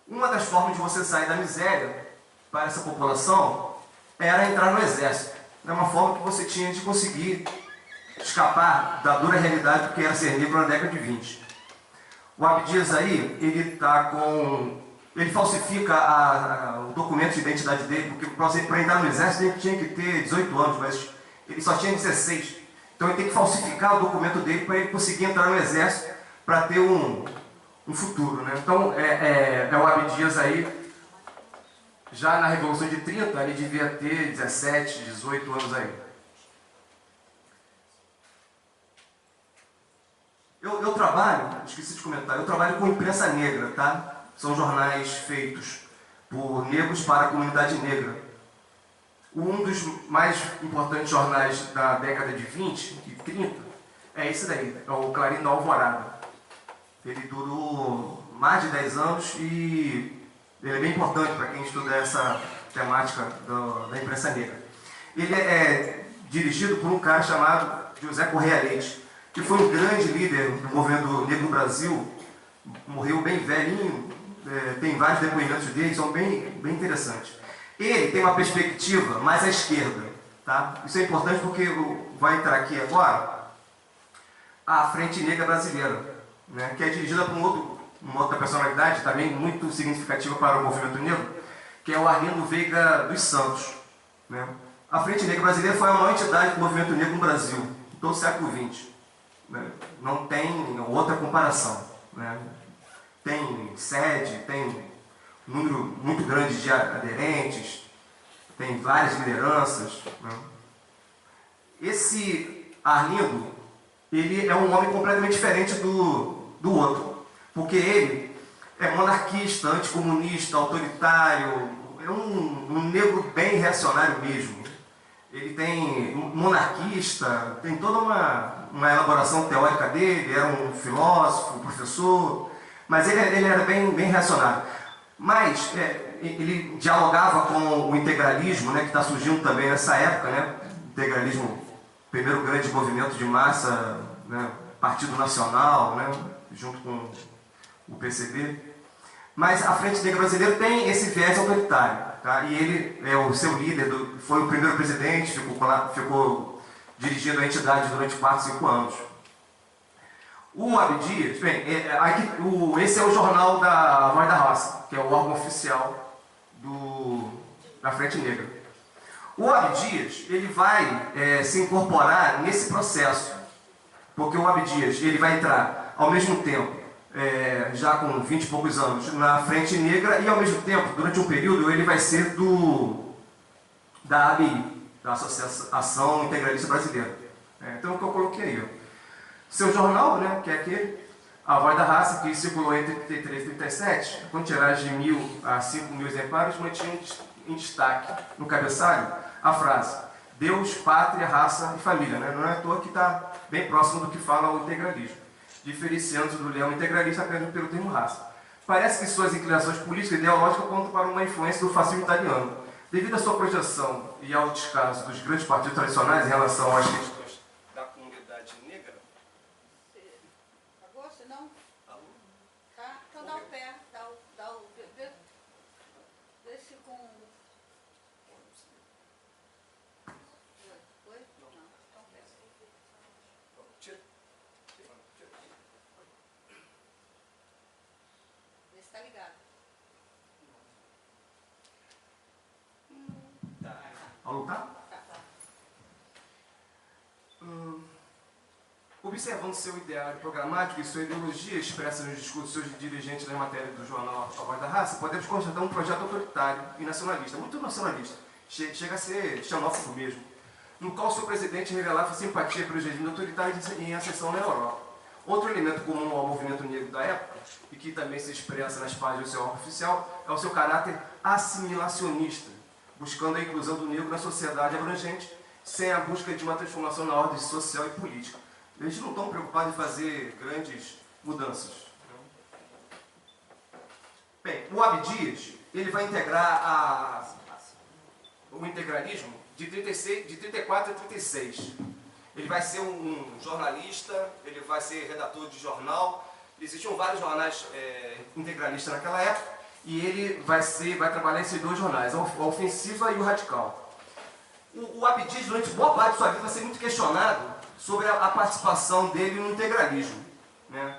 Uma das formas de você sair da miséria para essa população era entrar no exército. É uma forma que você tinha de conseguir escapar da dura realidade do que era ser negro na década de 20. O Abdias aí, ele falsifica o documento de identidade dele, porque para entrar no exército ele tinha que ter 18 anos, mas ele só tinha 16. Então ele tem que falsificar o documento dele para ele conseguir entrar no exército, para ter um futuro. Né? Então o Abdias aí, já na Revolução de 30, ele devia ter 17, 18 anos aí. Eu trabalho, esqueci de comentar, eu trabalho com imprensa negra, tá? São jornais feitos por negros para a comunidade negra. Um dos mais importantes jornais da década de 20 e 30 é esse daí, é o Clarim da Alvorada. Ele durou mais de 10 anos e ele é bem importante para quem estuda essa temática da imprensa negra. Ele é dirigido por um cara chamado José Correia Leite, que foi um grande líder do movimento negro no Brasil, morreu bem velhinho, tem vários depoimentos dele, são bem interessantes. Ele tem uma perspectiva mais à esquerda, tá? Isso é importante porque vai entrar aqui agora a Frente Negra Brasileira, né, que é dirigida por uma outra personalidade também muito significativa para o movimento negro, que é o Arlindo Veiga dos Santos. Né? A Frente Negra Brasileira foi a maior entidade do movimento negro no Brasil, em todo o século XX. Né? Não tem outra comparação. Né? Tem sede, tem um número muito grande de aderentes, tem várias lideranças. Né? Esse Arlindo, ele é um homem completamente diferente do outro, porque ele é monarquista, anticomunista, autoritário, é um negro bem reacionário mesmo. Ele tem monarquista, tem toda uma elaboração teórica dele, era um filósofo, professor, mas ele era bem reacionário. Mas ele dialogava com o integralismo, né, que está surgindo também nessa época, né? Integralismo, primeiro grande movimento de massa, né, Partido Nacional, né, junto com o PCB. Mas a Frente Negra Brasileira tem esse viés autoritário, tá? E ele é o seu líder, foi o primeiro presidente, ficou dirigindo a entidade durante 4, 5 anos. O Abdias, bem, esse é o jornal da Voz da Raça, que é o órgão oficial da Frente Negra. O Abdias, ele vai se incorporar nesse processo, porque o Abdias, ele vai entrar ao mesmo tempo, já com 20 e poucos anos, na Frente Negra, e ao mesmo tempo, durante um período, ele vai ser da ABI, da Associação Integralista Brasileira. Então, é o que eu coloquei aí. Ó. Seu jornal, né, que é aquele, A Voz da Raça, que circulou entre 33 e 37, com tiragem de 1.000 a 5.000 exemplares, mantinha em destaque, no cabeçalho, a frase Deus, Pátria, Raça e Família. Né? Não é à toa que está bem próximo do que fala o integralismo, diferenciando-se do leão integralista apenas pelo termo raça. Parece que suas inclinações políticas e ideológicas apontam para uma influência do fascismo italiano. Devido à sua projeção e ao descaso dos grandes partidos tradicionais em relação às questões da comunidade negra... Agosto, não? Tá? Então dá o pé, deixa com... Foi? Não, dá o pé. Tira. Vê se tá ligado. Alô, tá? Observando seu ideário programático e sua ideologia expressa nos discursos dos seus dirigentes da matéria do jornal A Voz da Raça, podemos constatar um projeto autoritário e nacionalista, muito nacionalista, chega a ser xenófobo mesmo, no qual seu presidente revelava simpatia pelos regimes autoritários em ascensão na Europa. Outro elemento comum ao movimento negro da época, e que também se expressa nas páginas do seu órgão oficial, é o seu caráter assimilacionista, buscando a inclusão do negro na sociedade abrangente, sem a busca de uma transformação na ordem social e política. Eles não estão preocupados em fazer grandes mudanças. Bem, o Abdias, ele vai integrar o integralismo de 34 a 36. Ele vai ser um jornalista, ele vai ser redator de jornal. Existiam vários jornais integralistas naquela época, e ele vai trabalhar esses dois jornais, a Ofensiva e o Radical. O Abdias, durante boa parte de sua vida, vai ser muito questionado sobre a participação dele no integralismo. Né?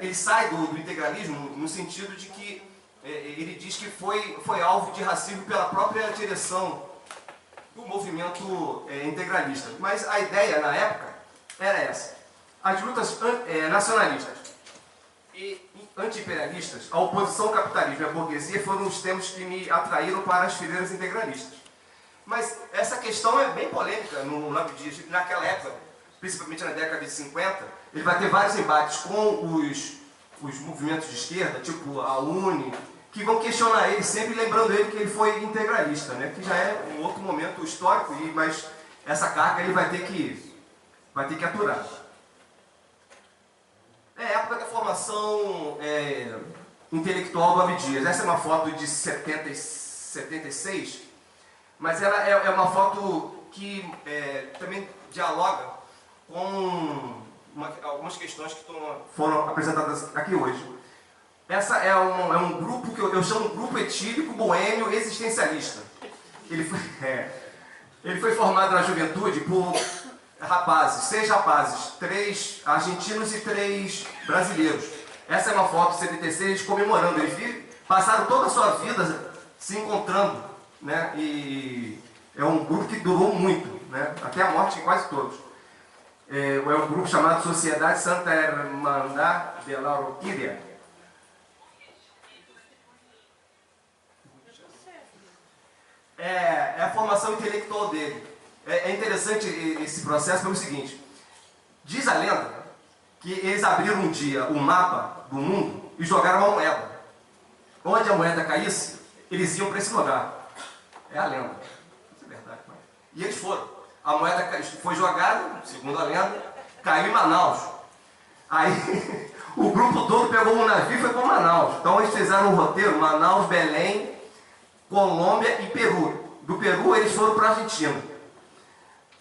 Ele sai do integralismo no sentido de que ele diz que foi alvo de racismo pela própria direção do movimento integralista. Mas a ideia, na época, era essa. As lutas nacionalistas e anti-imperialistas, a oposição ao capitalismo e à burguesia foram os temas que me atraíram para as fileiras integralistas. Mas essa questão é bem polêmica no Abdias. Naquela época, principalmente na década de 50, ele vai ter vários embates com os movimentos de esquerda, tipo a UNE, que vão questionar ele, sempre lembrando ele que ele foi integralista, né? Que já é um outro momento histórico, mas essa carga ele vai ter que aturar. É a época da formação intelectual do Abdias. Essa é uma foto de 76, mas ela é uma foto que também dialoga com algumas questões que foram apresentadas aqui hoje. Essa é um grupo que eu chamo de grupo etílico boêmio existencialista. Ele foi formado na juventude por rapazes, 6 rapazes, 3 argentinos e 3 brasileiros. Essa é uma foto do CBTC comemorando. Eles passaram toda a sua vida se encontrando, né? E é um grupo que durou muito, né? Até a morte de quase todos. É um grupo chamado Sociedade Santa Hermandad de la Orquídea. É a formação intelectual dele. É interessante esse processo pelo seguinte: diz a lenda que eles abriram um dia o mapa do mundo e jogaram uma moeda. Onde a moeda caísse, eles iam para esse lugar. É a lenda. Isso é verdade. Mas... E eles foram. A moeda foi jogada, segundo a lenda, caiu em Manaus. Aí o grupo todo pegou um navio e foi para Manaus. Então eles fizeram um roteiro: Manaus, Belém, Colômbia e Peru. Do Peru eles foram para a Argentina.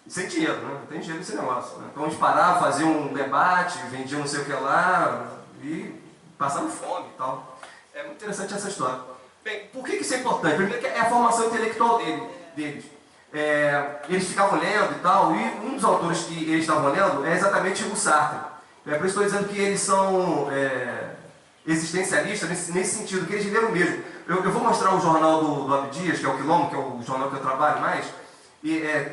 Sem dinheiro, né? Não tem dinheiro nesse negócio. Né? Então eles paravam, faziam um debate, vendiam não sei o que lá e passavam fome e tal. É muito interessante essa história. Bem, por que isso é importante? Primeiro que é a formação intelectual deles. Eles ficavam lendo e tal, e um dos autores que eles estavam lendo é exatamente o Sartre. Por isso estou dizendo que eles são existencialistas nesse sentido, que eles leram mesmo. Eu vou mostrar o jornal do Abdias, que é o Quilombo, que é o jornal que eu trabalho mais.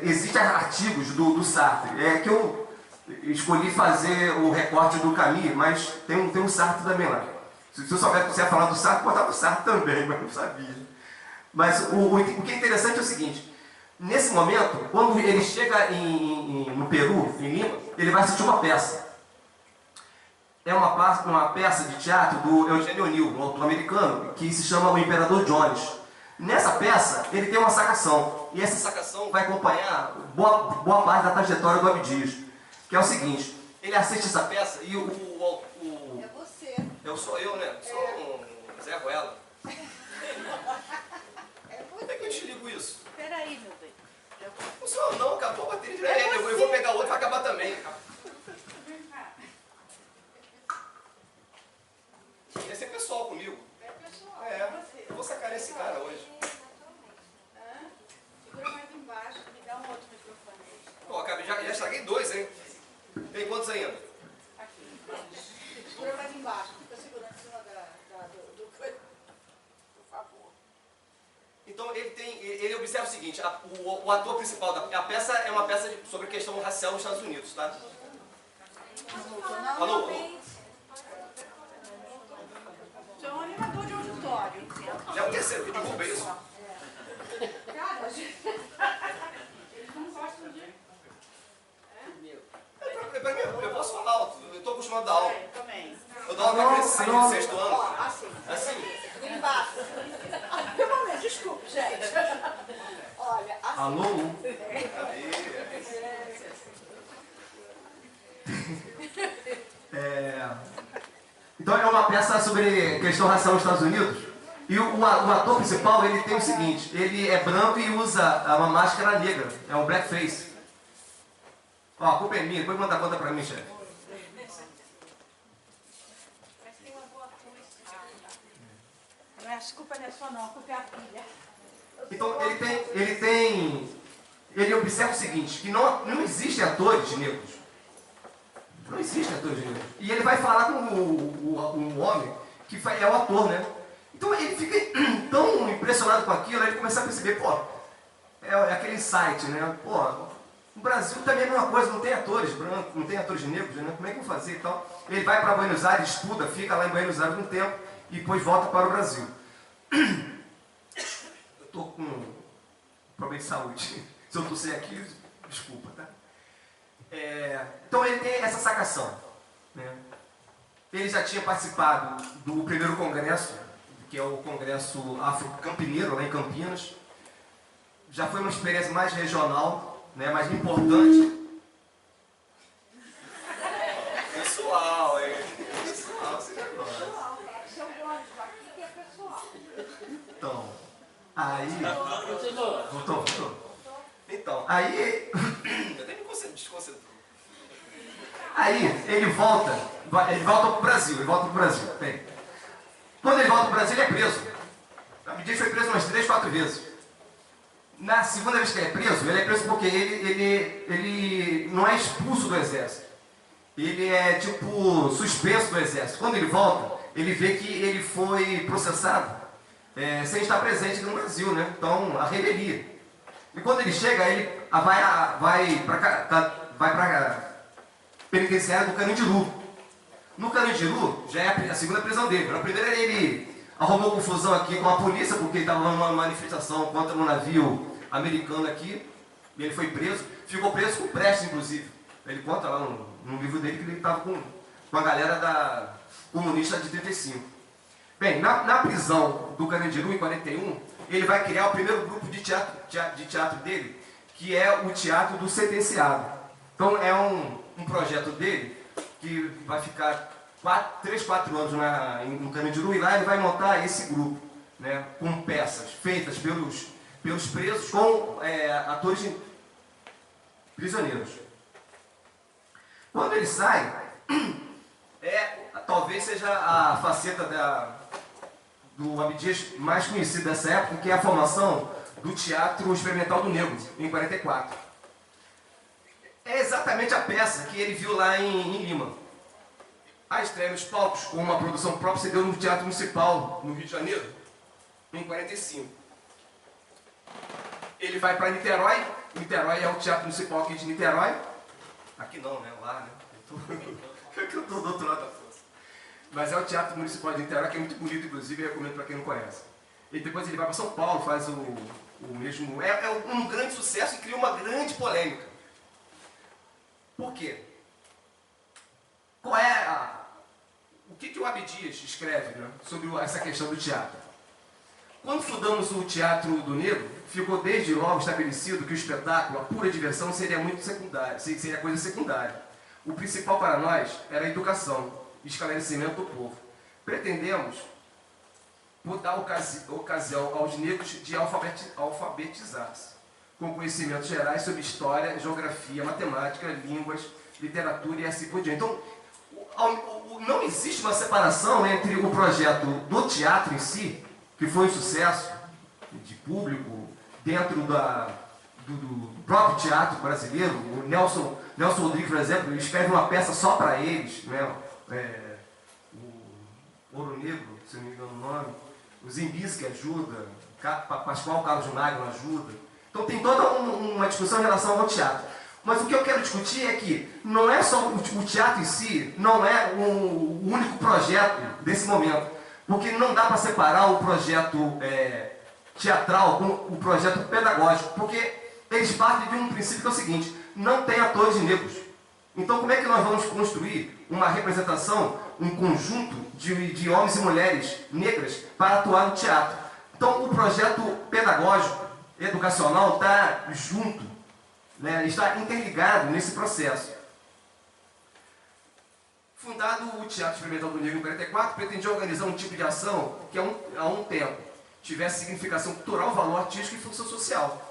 Existem artigos do Sartre, que eu escolhi fazer o recorte do Camus, mas tem um Sartre também lá. Se eu soubesse que você ia falar do Sartre, botava o Sartre também, mas não sabia. Mas o que é interessante é o seguinte: nesse momento, quando ele chega no Peru, em Lima, ele vai assistir uma peça. É uma peça de teatro do Eugênio O'Neill, um autor americano, que se chama O Imperador Jones. Nessa peça, ele tem uma sacação, e essa sacação vai acompanhar boa parte da trajetória do Abdias, que é o seguinte: ele assiste essa peça e É você. sou eu, né? Sou um Zé Ruela. É Como é que eu desligo isso? Peraí, meu bem. Não sou eu não, acabou a bateria. Eu vou pegar outro, vai acabar também. Ia ser pessoal comigo. É pessoal. Eu vou sacar esse cara hoje. Segura mais embaixo, me dá um outro microfone aí. Pô, já estraguei 2, hein? Tem quantos ainda? Aqui. Segura mais embaixo, fica segurando em cima do coisa. Por favor. Então ele observa o seguinte: o ator principal a peça é uma peça sobre questão racial nos Estados Unidos, tá? Alô? Você é um animador de auditório. Já é o terceiro que derruba isso. Cara, eles não gostam de... Pra mim, eu posso falar alto. Eu estou acostumado a dar aula. Eu também. Eu dou aula para crescer no 6º ano. Ó, assim. Assim. Embaixo. Pelo menos, desculpe, gente. Olha, assim. Alô? Então é uma peça sobre questão racial nos Estados Unidos. E o ator principal, ele tem o seguinte: ele é branco e usa uma máscara negra. É um blackface. Ó, a culpa é minha. Depois manda a conta pra mim, chefe. Mas tem uma boa coisa. Não é, a culpa não é sua não, a culpa é a filha. Então ele observa o seguinte: que não existem atores negros. Não existe ator negro. E ele vai falar com um homem que é o ator, né? Então ele fica tão impressionado com aquilo, aí ele começa a perceber, é aquele insight, né? No Brasil também é a mesma coisa, não tem atores brancos, não tem atores negros, né? Como é que eu vou fazer e tal? Ele vai para Buenos Aires, estuda, fica lá em Buenos Aires um tempo e depois volta para o Brasil. Eu estou com problema de saúde. Se eu tossir aqui, desculpa, tá? Então ele tem essa sacação, né? Ele já tinha participado do primeiro congresso, que é o Congresso Afro-Campineiro, lá em Campinas. Já foi uma experiência mais regional, né, mais importante. Pessoal, hein? Pessoal, você já gosta. Seu Gomes, aqui que é pessoal. Então, aí... Voltou. Então, aí... Eu até me desconcentrou. Aí, ele volta pro Brasil, Bem, quando ele volta pro Brasil, ele é preso. A Abdias foi preso umas 3, 4 vezes. Na segunda vez que ele é preso porque ele não é expulso do exército. Ele é, tipo, suspenso do exército. Quando ele volta, ele vê que ele foi processado sem estar presente no Brasil, né? Então, a revelia. E quando ele chega, ele vai para penitenciária do Carandiru. No Carandiru, já é a segunda prisão dele. Na primeira, ele arrumou confusão aqui com a polícia, porque ele estava numa manifestação contra um navio americano aqui, e ele foi preso. Ficou preso com Prestes, inclusive. Ele conta lá no livro dele que ele estava com a galera da comunista de 35. Bem, na prisão do Carandiru, em 41, ele vai criar o primeiro grupo de teatro dele, que é o Teatro do Sentenciado. Então, é um projeto dele que vai ficar 3, 4 anos no Carandiru, e lá ele vai montar esse grupo, né, com peças feitas pelos presos com atores prisioneiros. Quando ele sai, talvez seja a faceta do Abdias mais conhecida dessa época, que é a formação do Teatro Experimental do Negro, em 44. É exatamente a peça que ele viu lá em Lima. A estreia nos palcos, com uma produção própria, se deu no Teatro Municipal, no Rio de Janeiro, em 45. Ele vai para Niterói. Niterói é o Teatro Municipal aqui de Niterói. Aqui não, né? Lá, né? Eu estou do outro lado da força. Mas é o Teatro Municipal de Niterói, que é muito bonito, inclusive, eu recomendo para quem não conhece. E depois ele vai para São Paulo, faz o mesmo... É um grande sucesso e cria uma grande polêmica. Por quê? Qual é o que o Abdias escreve, né, sobre essa questão do teatro? Quando fundamos o Teatro do Negro, ficou desde logo estabelecido que o espetáculo, a pura diversão, seria muito secundário, seria coisa secundária. O principal para nós era a educação e esclarecimento do povo. Pretendemos dar ocasião aos negros de alfabetizar-se, com conhecimentos gerais sobre história, geografia, matemática, línguas, literatura e assim por diante. Então, não existe uma separação entre o projeto do teatro em si, que foi um sucesso de público dentro do próprio teatro brasileiro. O Nelson Rodrigues, por exemplo, ele escreve uma peça só para eles, né? O Ouro Negro, se não me engano o nome, o Zimbis que ajuda, Pascoal Carlos Magno ajuda. Então tem toda uma discussão em relação ao teatro. Mas o que eu quero discutir é que não é só o teatro em si, não é o único projeto desse momento. Porque não dá para separar o projeto teatral com o projeto pedagógico. Porque eles partem de um princípio que é o seguinte: não tem atores negros. Então como é que nós vamos construir uma representação, um conjunto de homens e mulheres negras para atuar no teatro? Então o projeto pedagógico, educacional, está junto, né, está interligado nesse processo. Fundado o Teatro Experimental do Negro em 44, pretendia organizar um tipo de ação que há um tempo tivesse significação cultural, valor artístico e função social.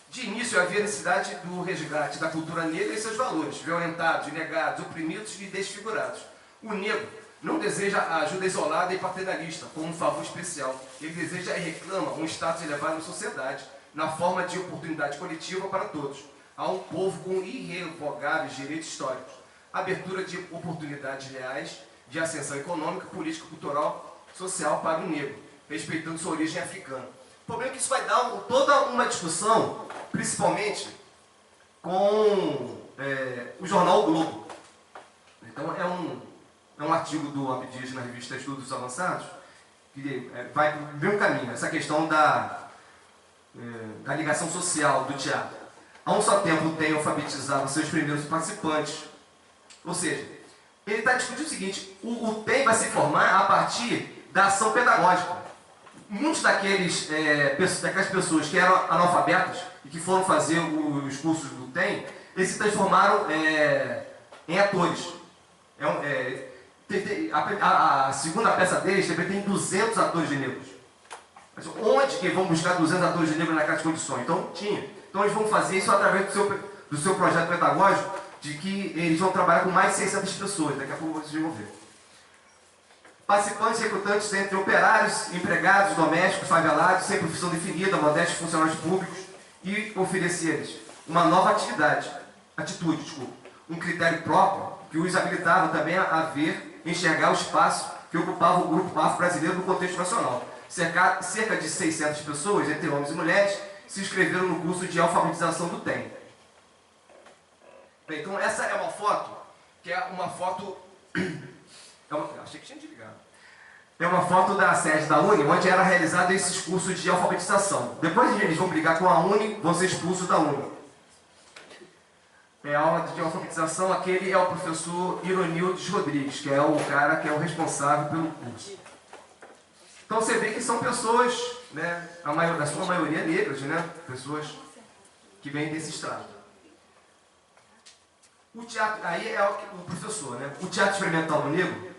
De início havia necessidade do resgate da cultura negra e seus valores, violentados, negados, oprimidos e desfigurados. O negro não deseja a ajuda isolada e paternalista, como um favor especial. Ele deseja e reclama um status elevado na sociedade, na forma de oportunidade coletiva para todos. Há um povo com irrevogáveis direitos históricos, abertura de oportunidades reais de ascensão econômica, política, cultural, social para o negro, respeitando sua origem africana. O problema é que isso vai dar toda uma discussão, principalmente com o jornal o Globo. Então é um artigo do Abdias na revista Estudos Avançados, que vai ver um caminho, essa questão da ligação social do teatro. A um só tempo tem alfabetizado seus primeiros participantes. Ou seja, ele está discutindo o seguinte: o TEM vai se formar a partir da ação pedagógica. Muitos daquelas pessoas que eram analfabetas e que foram fazer os cursos do TEM, eles se transformaram em atores. A segunda peça deles também tem 200 atores de negros. Mas onde que vão buscar 200 atores de negros naquelas condições? Então, tinha. Então, eles vão fazer isso através do seu projeto pedagógico, de que eles vão trabalhar com mais de 600 pessoas. Daqui a pouco vocês vão ver. Participantes recrutantes entre operários, empregados, domésticos, favelados, sem profissão definida, modestos funcionários públicos, e oferecia-lhes uma nova atitude, um critério próprio que os habilitava também a ver e enxergar o espaço que ocupava o grupo afro-brasileiro no contexto nacional. Cerca de 600 pessoas, entre homens e mulheres, se inscreveram no curso de alfabetização do TEM. Bem, então essa é uma foto, que é uma foto... achei que tinha desligado. É uma foto da sede da UNE, onde era realizado esses cursos de alfabetização. Depois eles vão brigar com a UNE, vão ser expulsos da UNE. É a aula de alfabetização, aquele é o professor Ironildes Rodrigues, que é o cara que é o responsável pelo curso. Então você vê que são pessoas, né, a sua maioria negras, né, pessoas que vêm desse estrado. O teatro, aí é o professor, né? O teatro experimental do negro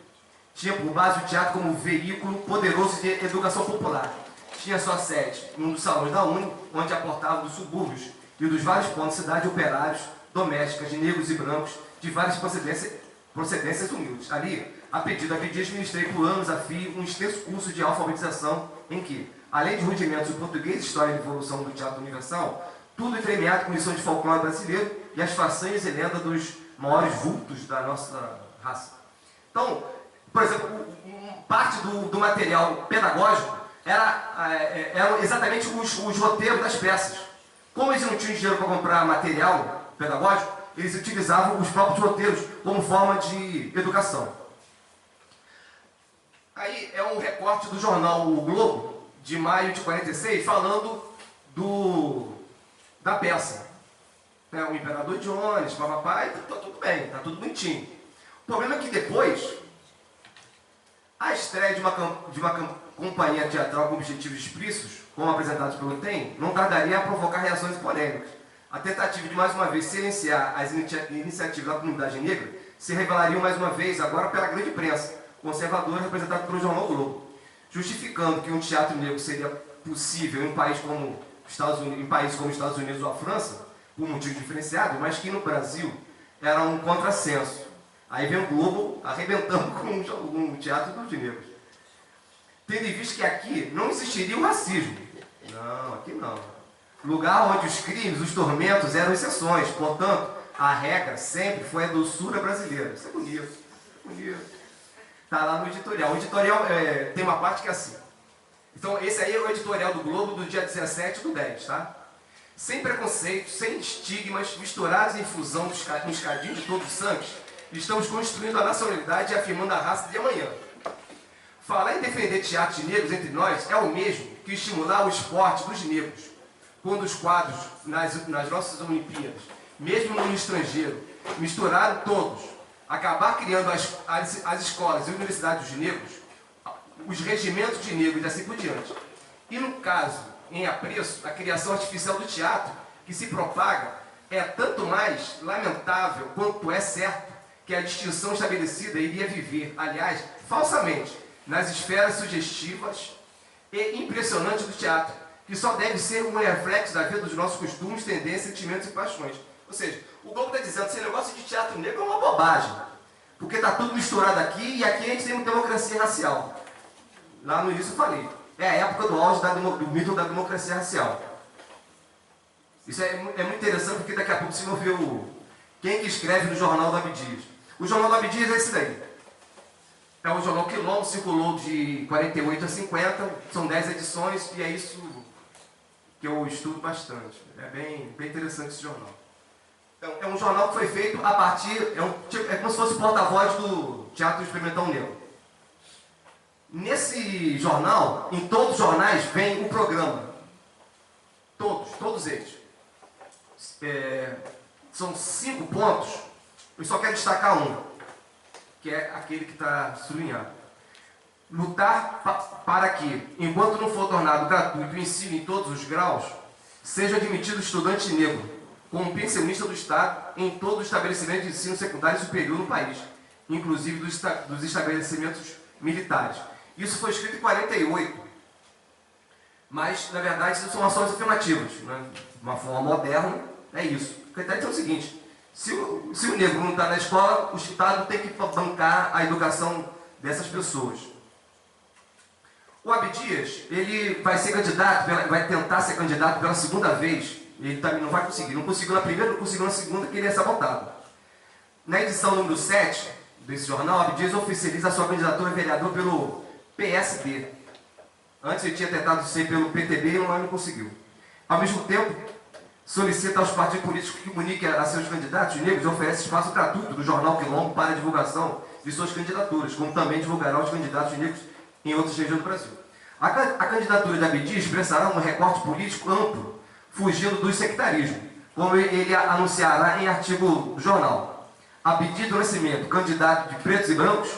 tinha por base o teatro como veículo poderoso de educação popular. Tinha sua sede em um dos salões da UNE, onde aportavam dos subúrbios e dos vários pontos da cidade operários, domésticas, de negros e brancos, de várias procedências humildes. Ali, a pedido da Abdias, ministrei por anos a fio um extenso curso de alfabetização em que, além de rudimentos do português, história e evolução do teatro universal, tudo entremeado com lições de folclore brasileiro e as façanhas e lendas dos maiores vultos da nossa raça. Então, por exemplo, parte do material pedagógico eram exatamente os roteiros das peças. Como eles não tinham dinheiro para comprar material pedagógico, eles utilizavam os próprios roteiros como forma de educação. Aí é um recorte do jornal O Globo, de maio de 46, falando da peça. O Imperador Jones, papai, tá tudo bem, tá tudo bonitinho. O problema é que depois, a estreia de uma companhia teatral com objetivos explícitos, como apresentados pelo TEM, não tardaria a provocar reações polêmicas. A tentativa de, mais uma vez, silenciar as iniciativas da comunidade negra se revelariam, mais uma vez, agora pela grande imprensa conservadora representada pelo jornal Globo, justificando que um teatro negro seria possível em países como Estados Unidos ou a França, por motivo diferenciado, mas que no Brasil era um contrassenso. Aí vem o Globo arrebentando com o teatro dos negros. Tendo em vista que aqui não existiria o racismo. Não, aqui não. Lugar onde os crimes, os tormentos eram exceções. Portanto, a regra sempre foi a doçura brasileira. Isso é bonito. Bonito. Está lá no editorial. O editorial tem uma parte que é assim. Então, esse aí é o editorial do Globo do dia 17/10, tá? Sem preconceitos, sem estigmas, misturados em fusão nos cadinhos de todos os sangues, estamos construindo a nacionalidade e afirmando a raça de amanhã. Falar em defender teatros de negros entre nós é o mesmo que estimular o esporte dos negros, quando os quadros nas nossas Olimpíadas, mesmo no estrangeiro, misturaram todos, acabar criando as escolas e universidades dos negros, os regimentos de negros e assim por diante. E no caso, em apreço, a criação artificial do teatro, que se propaga, é tanto mais lamentável quanto é certo que a distinção estabelecida iria viver, aliás, falsamente, nas esferas sugestivas e impressionantes do teatro, que só deve ser um reflexo da vida dos nossos costumes, tendências, sentimentos e paixões. Ou seja, o Globo está dizendo que esse negócio de teatro negro é uma bobagem, porque está tudo misturado aqui e aqui a gente tem uma democracia racial. Lá no início eu falei, é a época do auge do mito da democracia racial. Isso é muito interessante porque daqui a pouco você vai ver quem que escreve no Jornal do Abdias. O Jornal do Abdias é esse daí. É um jornal Quilombo, circulou de 48 a 50, são 10 edições e é isso que eu estudo bastante. É bem interessante esse jornal. Então, é um jornal que foi feito a partir, é como se fosse porta-voz do Teatro Experimental Negro. Nesse jornal, em todos os jornais, vem o programa. Todos eles. São 5 pontos, eu só quero destacar um, que é aquele que está sublinhado. Lutar para que, enquanto não for tornado gratuito o ensino em todos os graus, seja admitido estudante negro, como pensionista do Estado, em todo o estabelecimento de ensino secundário e superior no país, inclusive dos estabelecimentos militares. Isso foi escrito em 48, mas, na verdade, isso são ações afirmativas. Né? De uma forma moderna, é isso. O critério é o seguinte, se o negro não está na escola, o Estado tem que bancar a educação dessas pessoas. O Abdias, ele vai ser candidato, vai tentar ser candidato pela segunda vez Ele também não vai conseguir. Não conseguiu na primeira, não conseguiu na segunda, que ele é sabotado. Na edição número 7 desse jornal, Abdias oficializa a sua candidatura a vereador pelo PSD. Antes ele tinha tentado ser pelo PTB, mas não conseguiu. Ao mesmo tempo, solicita aos partidos políticos que comuniquem a seus candidatos negros e oferece espaço gratuito do jornal Quilombo para a divulgação de suas candidaturas, como também divulgará os candidatos negros em outras regiões do Brasil. A candidatura de Abdias expressará um recorte político amplo, fugindo do sectarismo, como ele anunciará em artigo do jornal. Abdias do Nascimento, candidato de pretos e brancos,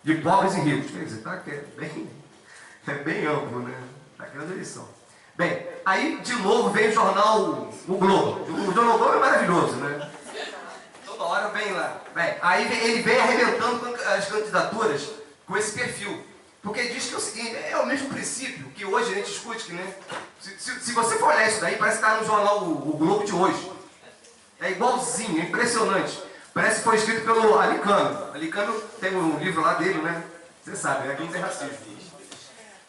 de pobres e ricos. Quer dizer, tá, é bem amplo, né? Está aqui na eleição. Bem, aí de novo vem o jornal O Globo. O jornal Globo é maravilhoso, né? Toda hora vem lá. Bem, aí ele vem arrebentando as candidaturas com esse perfil. Porque diz que é o seguinte, é o mesmo princípio que hoje a gente discute, que, né? Se você for olhar isso daí, parece que está no jornal o Globo de hoje. É igualzinho, é impressionante. Parece que foi escrito pelo Alicano. Alicano tem um livro lá dele, né? Você sabe, é quem tem racismo.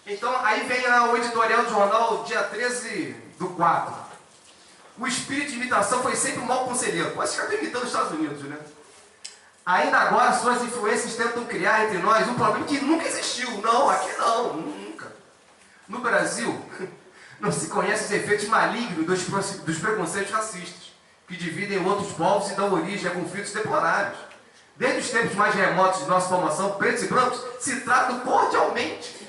Então, aí vem o editorial do jornal, dia 13/4. O espírito de imitação foi sempre um mau conselheiro. Pode ficar imitando os Estados Unidos, né? Ainda agora, suas influências tentam criar entre nós um problema que nunca existiu. Não, aqui não, nunca. No Brasil, não se conhece os efeitos malignos dos preconceitos racistas, que dividem outros povos e dão origem a conflitos deploráveis. Desde os tempos mais remotos de nossa formação, pretos e brancos se tratam cordialmente.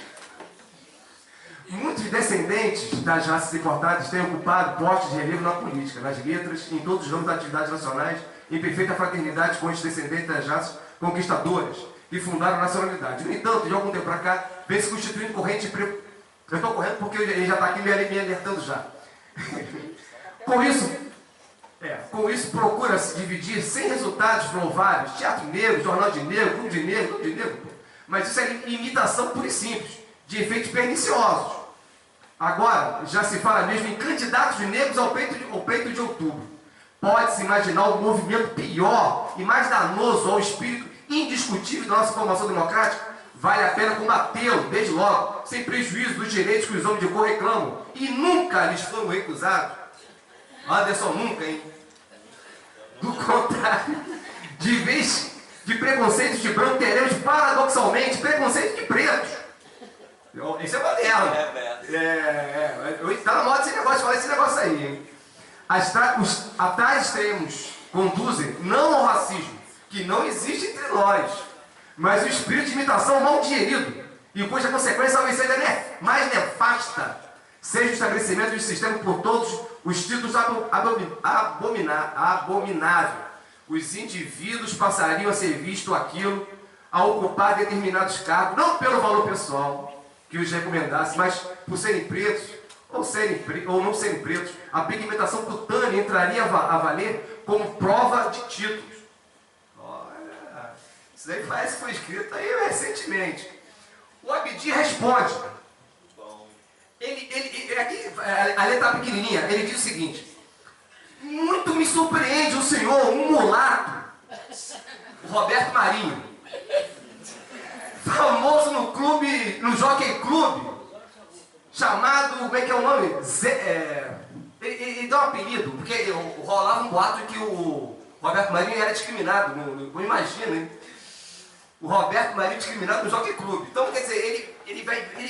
Muitos descendentes das raças importadas têm ocupado postos de relevo na política, nas letras, em todos os ramos das atividades nacionais, em perfeita fraternidade com os descendentes das raças conquistadoras que fundaram a nacionalidade. No entanto, de algum tempo para cá, vem se constituindo corrente... Eu estou correndo porque ele já está aqui me alertando já. Com isso procura-se dividir sem resultados louváveis, teatro negro, jornal de negro, clube de negro, mas isso é imitação pura e simples, de efeitos perniciosos. Agora, já se fala mesmo em candidatos negros ao pleito de outubro. Pode-se imaginar um movimento pior e mais danoso ao espírito indiscutível da nossa formação democrática? Vale a pena combatê-lo, desde logo, sem prejuízo dos direitos que os homens de cor reclamam e nunca lhes foram recusados. Anderson, nunca, hein? Do contrário, de vez de preconceitos de branco, teremos paradoxalmente preconceito de pretos. Esse é moderno. Está na moda esse negócio, fala esse negócio aí, hein? Os tais extremos conduzem não ao racismo, que não existe entre nós, mas o espírito de imitação mal digerido, e cuja consequência talvez seja mais nefasta, seja o estabelecimento de um sistema por todos os títulos abominável. Os indivíduos passariam a ser visto aquilo, a ocupar determinados cargos, não pelo valor pessoal que os recomendasse, mas por serem pretos ou não serem pretos, a pigmentação cutânea entraria a valer como prova de títulos. Olha, isso daí parece que foi escrito aí recentemente. O Abdias responde. Aqui, a letra pequenininha, ele diz o seguinte: muito me surpreende o senhor, um mulato, o Roberto Marinho, famoso no clube, no Jockey Club, chamado, como é que é o nome? Ele deu um apelido, porque rolava um boato que o Roberto Marinho era discriminado, não imagina, hein? O Roberto Marinho discriminado no Jockey Club. Então, quer dizer, ele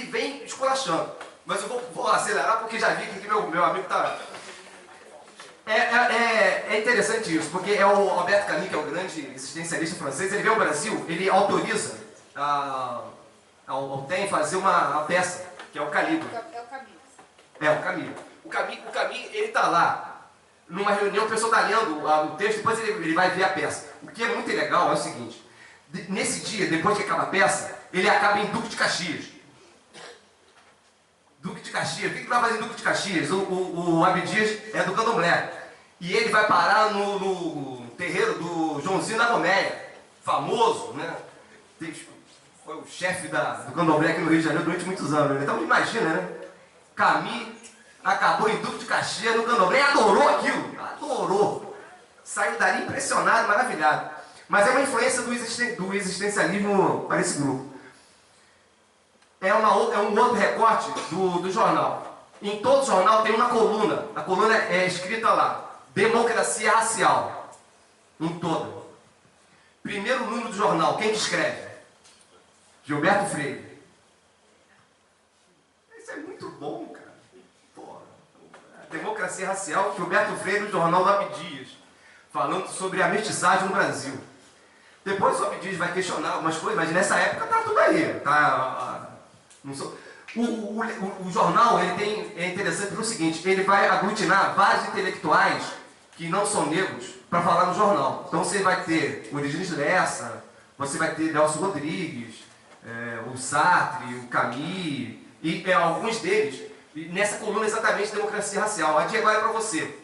vem esculachando. Mas eu vou acelerar porque já vi que aqui meu amigo está... É interessante isso, porque é o Albert Camus, que é o grande existencialista francês. Ele vem ao Brasil, ele autoriza ao TEM fazer uma peça, que é o Calígula. É o Camus. O Camus, ele está lá, numa reunião, o pessoal está lendo o texto, depois ele vai ver a peça. O que é muito legal é o seguinte: nesse dia, depois que acaba a peça, ele acaba em Duque de Caxias. Duque de Caxias, o que ele vai fazer em Duque de Caxias? O Abdias é do Candomblé. E ele vai parar no terreiro do Joãozinho da Goméia, famoso, né? Foi o chefe do Candomblé aqui no Rio de Janeiro durante muitos anos. Então imagina, né? Camus acabou em Duque de Caxias no Candomblé e adorou aquilo. Adorou. Saiu dali impressionado, maravilhado. Mas é uma influência do existencialismo para esse grupo. É um outro recorte do jornal. em todo jornal tem uma coluna. A coluna é escrita lá, democracia racial. Em toda. Primeiro número do jornal, quem que escreve? Gilberto Freire. Isso é muito bom, cara. Porra. Democracia racial, Gilberto Freire, no jornal do Abdias, falando sobre a mestiçagem no Brasil. Depois o Abdias vai questionar algumas coisas, mas nessa época tá tudo aí. Tá, não sou, o jornal ele é interessante pelo seguinte, ele vai aglutinar vários intelectuais que não são negros para falar no jornal. Então você vai ter o Origines Lessa, você vai ter Nelson Rodrigues, o Sartre, o Camus, e alguns deles, nessa coluna exatamente Democracia Racial. A Diego, agora é para você.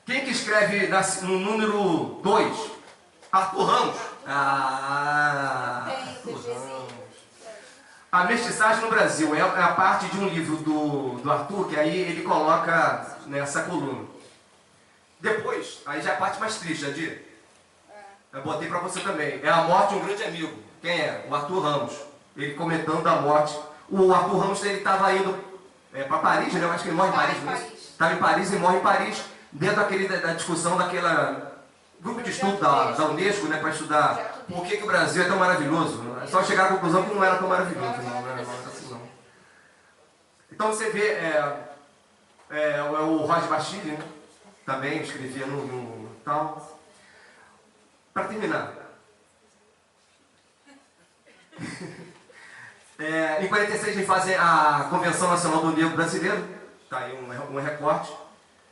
Quem que escreve no número 2? Arthur Ramos. Arthur Ramos. A mestiçagem no Brasil é a parte de um livro do Arthur, que aí ele coloca nessa coluna. Depois, aí já é a parte mais triste, Adir. Eu botei para você também. É a morte de um grande amigo. Quem é? O Arthur Ramos. Ele comentando a morte. O Arthur Ramos ele estava indo para Paris, né? Eu acho que ele morre em Paris. Estava em Paris e morre em Paris, dentro da discussão daquela grupo de estudo da Unesco, né? Para estudar por que o Brasil é tão maravilhoso. É só chegar à conclusão que não era tão maravilhoso. Não era assim, não. Então você vê o Roger Bastille, né? Também escrevia no tal. Para terminar. Em 46 eles fazem a Convenção Nacional do Negro Brasileiro. Está aí um recorte.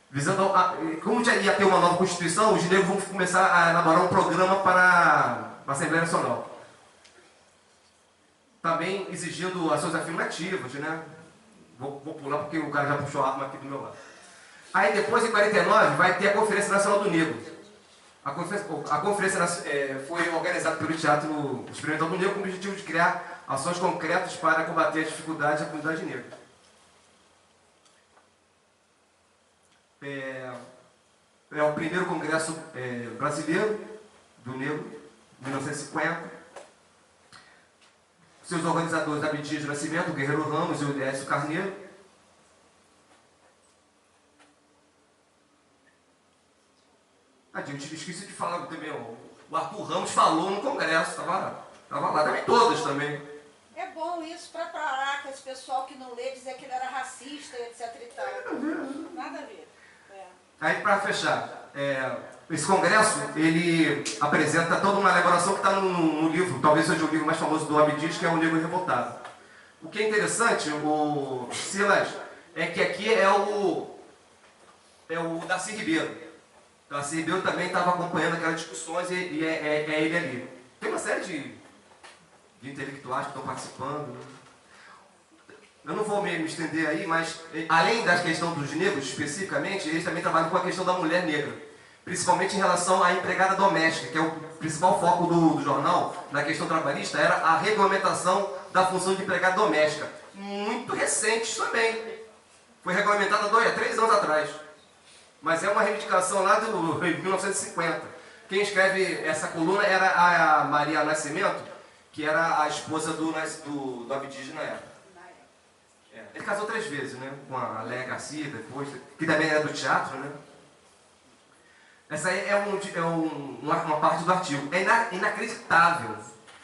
Visando, como já ia ter uma nova Constituição, os negros vão começar a elaborar um programa para a Assembleia Nacional. Também exigindo ações afirmativas, né? Vou pular porque o cara já puxou a arma aqui do meu lado. Aí depois, em 49, vai ter a Conferência Nacional do Negro. A conferência foi organizada pelo Teatro Experimental do Negro com o objetivo de criar ações concretas para combater as dificuldades da comunidade negra. É o primeiro congresso brasileiro do negro, 1950. Seus organizadores, Abdias do Nascimento, o Guerreiro Ramos e o Décio Carneiro. Eu esqueci de falar também, o Arthur Ramos falou no congresso, estava lá, também todas também. É bom isso para parar com esse pessoal que não lê, dizer que ele era racista e etc e tal. Nada a ver. Aí, para fechar, esse congresso, ele apresenta toda uma elaboração que está no livro, talvez seja o livro mais famoso do Abdias, que é O Negro Revoltado. O que é interessante, o Silas, é que aqui é o Darcy Ribeiro. O Darcy Ribeiro também estava acompanhando aquelas discussões e é ele ali. Tem uma série de intelectuais que estão participando. Eu não vou me estender aí, mas além da questão dos negros especificamente, eles também trabalham com a questão da mulher negra, principalmente em relação à empregada doméstica, que é o principal foco do jornal na questão trabalhista, era a regulamentação da função de empregada doméstica. Muito recente também. Foi regulamentada há 3 anos atrás. Mas é uma reivindicação lá de 1950. Quem escreve essa coluna era a Maria Nascimento, que era a esposa do Abdias na época. Ele casou 3 vezes, né? Com a Léa Garcia depois, que também era do teatro, né? Essa aí é uma parte do artigo. É inacreditável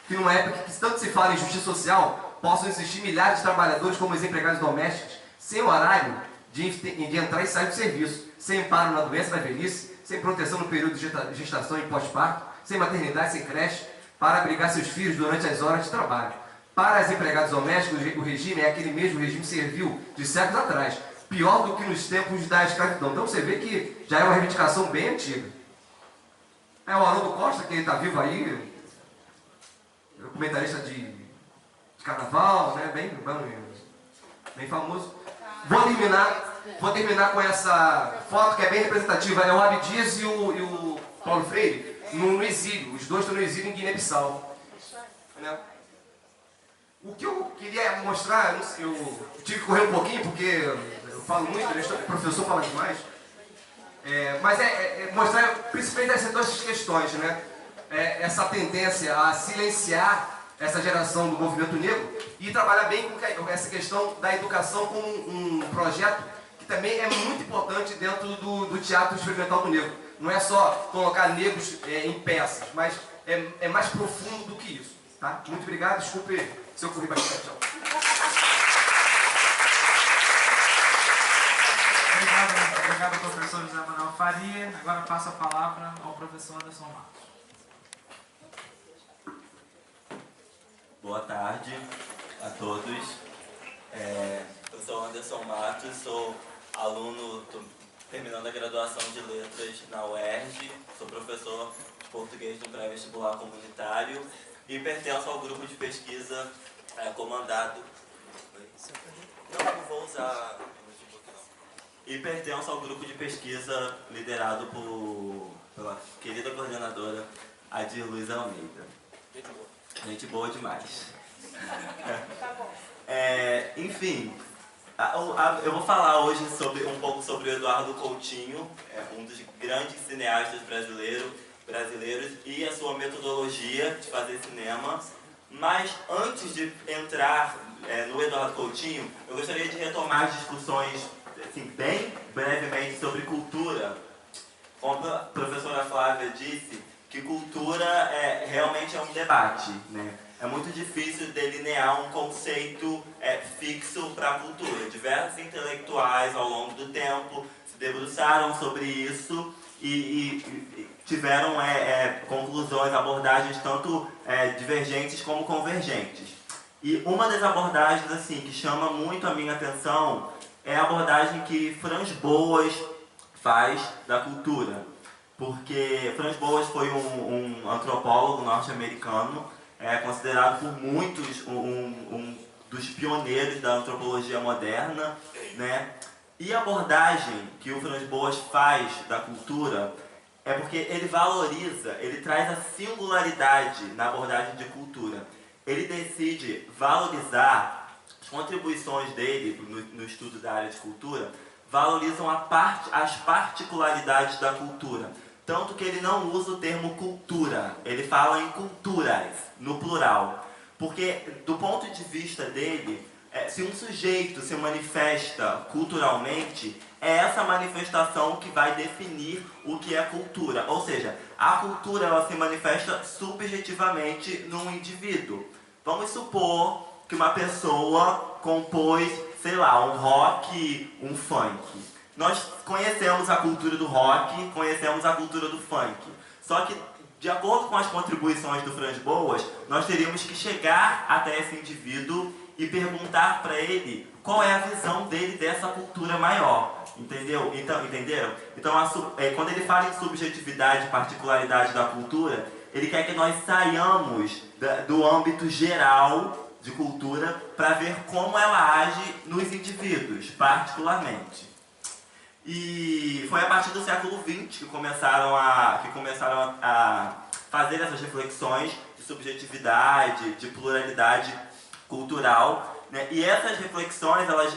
que numa época que tanto se fala em justiça social, possam existir milhares de trabalhadores como os empregados domésticos, sem horário de entrar e sair do serviço, sem amparo na doença, na velhice, sem proteção no período de gestação e pós-parto, sem maternidade, sem creche, para abrigar seus filhos durante as horas de trabalho. Para as empregadas domésticas, o regime é aquele mesmo regime servil de séculos atrás, pior do que nos tempos da escravidão. Então você vê que já é uma reivindicação bem antiga. É o Haroldo Costa, que está vivo aí, comentarista de carnaval, né? bem famoso. Vou terminar com essa foto que é bem representativa. É o Abdias e o Paulo Freire no exílio. Os dois estão no exílio em Guiné-Bissau. Né? O que eu queria mostrar, eu tive que correr um pouquinho porque eu falo muito, o professor fala demais. Mas mostrar principalmente essas 2 questões, né? Essa tendência a silenciar essa geração do movimento negro e trabalhar bem com essa questão da educação como um projeto que também é muito importante dentro do teatro experimental do negro. Não é só colocar negros em peças, mas é mais profundo do que isso. Tá? Muito obrigado, desculpe se eu corri bastante. Tchau. Obrigado, professor José Manuel Faria. Agora passo a palavra ao professor Anderson Matos. Boa tarde a todos. Eu sou Anderson Matos, sou aluno, estou terminando a graduação de Letras na UERJ, sou professor de português no pré-vestibular comunitário e pertenço ao grupo de pesquisa comandado... Não vou usar... E pertenço ao grupo de pesquisa liderado pela querida coordenadora Adir Luiz Almeida. Gente boa demais. Tá bom. Enfim, eu vou falar hoje um pouco sobre o Eduardo Coutinho, um dos grandes cineastas brasileiros e a sua metodologia de fazer cinema. Mas antes de entrar no Eduardo Coutinho, eu gostaria de retomar as discussões assim, bem brevemente sobre cultura. Como a professora Flávia disse, que cultura realmente é um debate, né? É muito difícil delinear um conceito fixo para a cultura. Diversos intelectuais, ao longo do tempo, se debruçaram sobre isso e tiveram conclusões, abordagens tanto divergentes como convergentes. E uma das abordagens assim, que chama muito a minha atenção é a abordagem que Franz Boas faz da cultura. Porque Franz Boas foi um antropólogo norte-americano, considerado por muitos um dos pioneiros da antropologia moderna, né? E a abordagem que o Franz Boas faz da cultura é porque ele valoriza, ele traz a singularidade na abordagem de cultura. Ele decide valorizar as contribuições dele no estudo da área de cultura, valorizam as particularidades da cultura. Tanto que ele não usa o termo cultura, ele fala em culturas, no plural. Porque, do ponto de vista dele, se um sujeito se manifesta culturalmente, é essa manifestação que vai definir o que é cultura. Ou seja, a cultura ela se manifesta subjetivamente num indivíduo. Vamos supor que uma pessoa compôs, sei lá, um rock, um funk. Nós conhecemos a cultura do rock, conhecemos a cultura do funk. Só que, de acordo com as contribuições do Franz Boas, nós teríamos que chegar até esse indivíduo e perguntar para ele qual é a visão dele dessa cultura maior. Entendeu? Entenderam? Então, quando ele fala em subjetividade e particularidade da cultura, ele quer que nós saiamos do âmbito geral de cultura para ver como ela age nos indivíduos, particularmente. E foi a partir do século XX que começaram a fazer essas reflexões de subjetividade, de pluralidade cultural, né? E essas reflexões, elas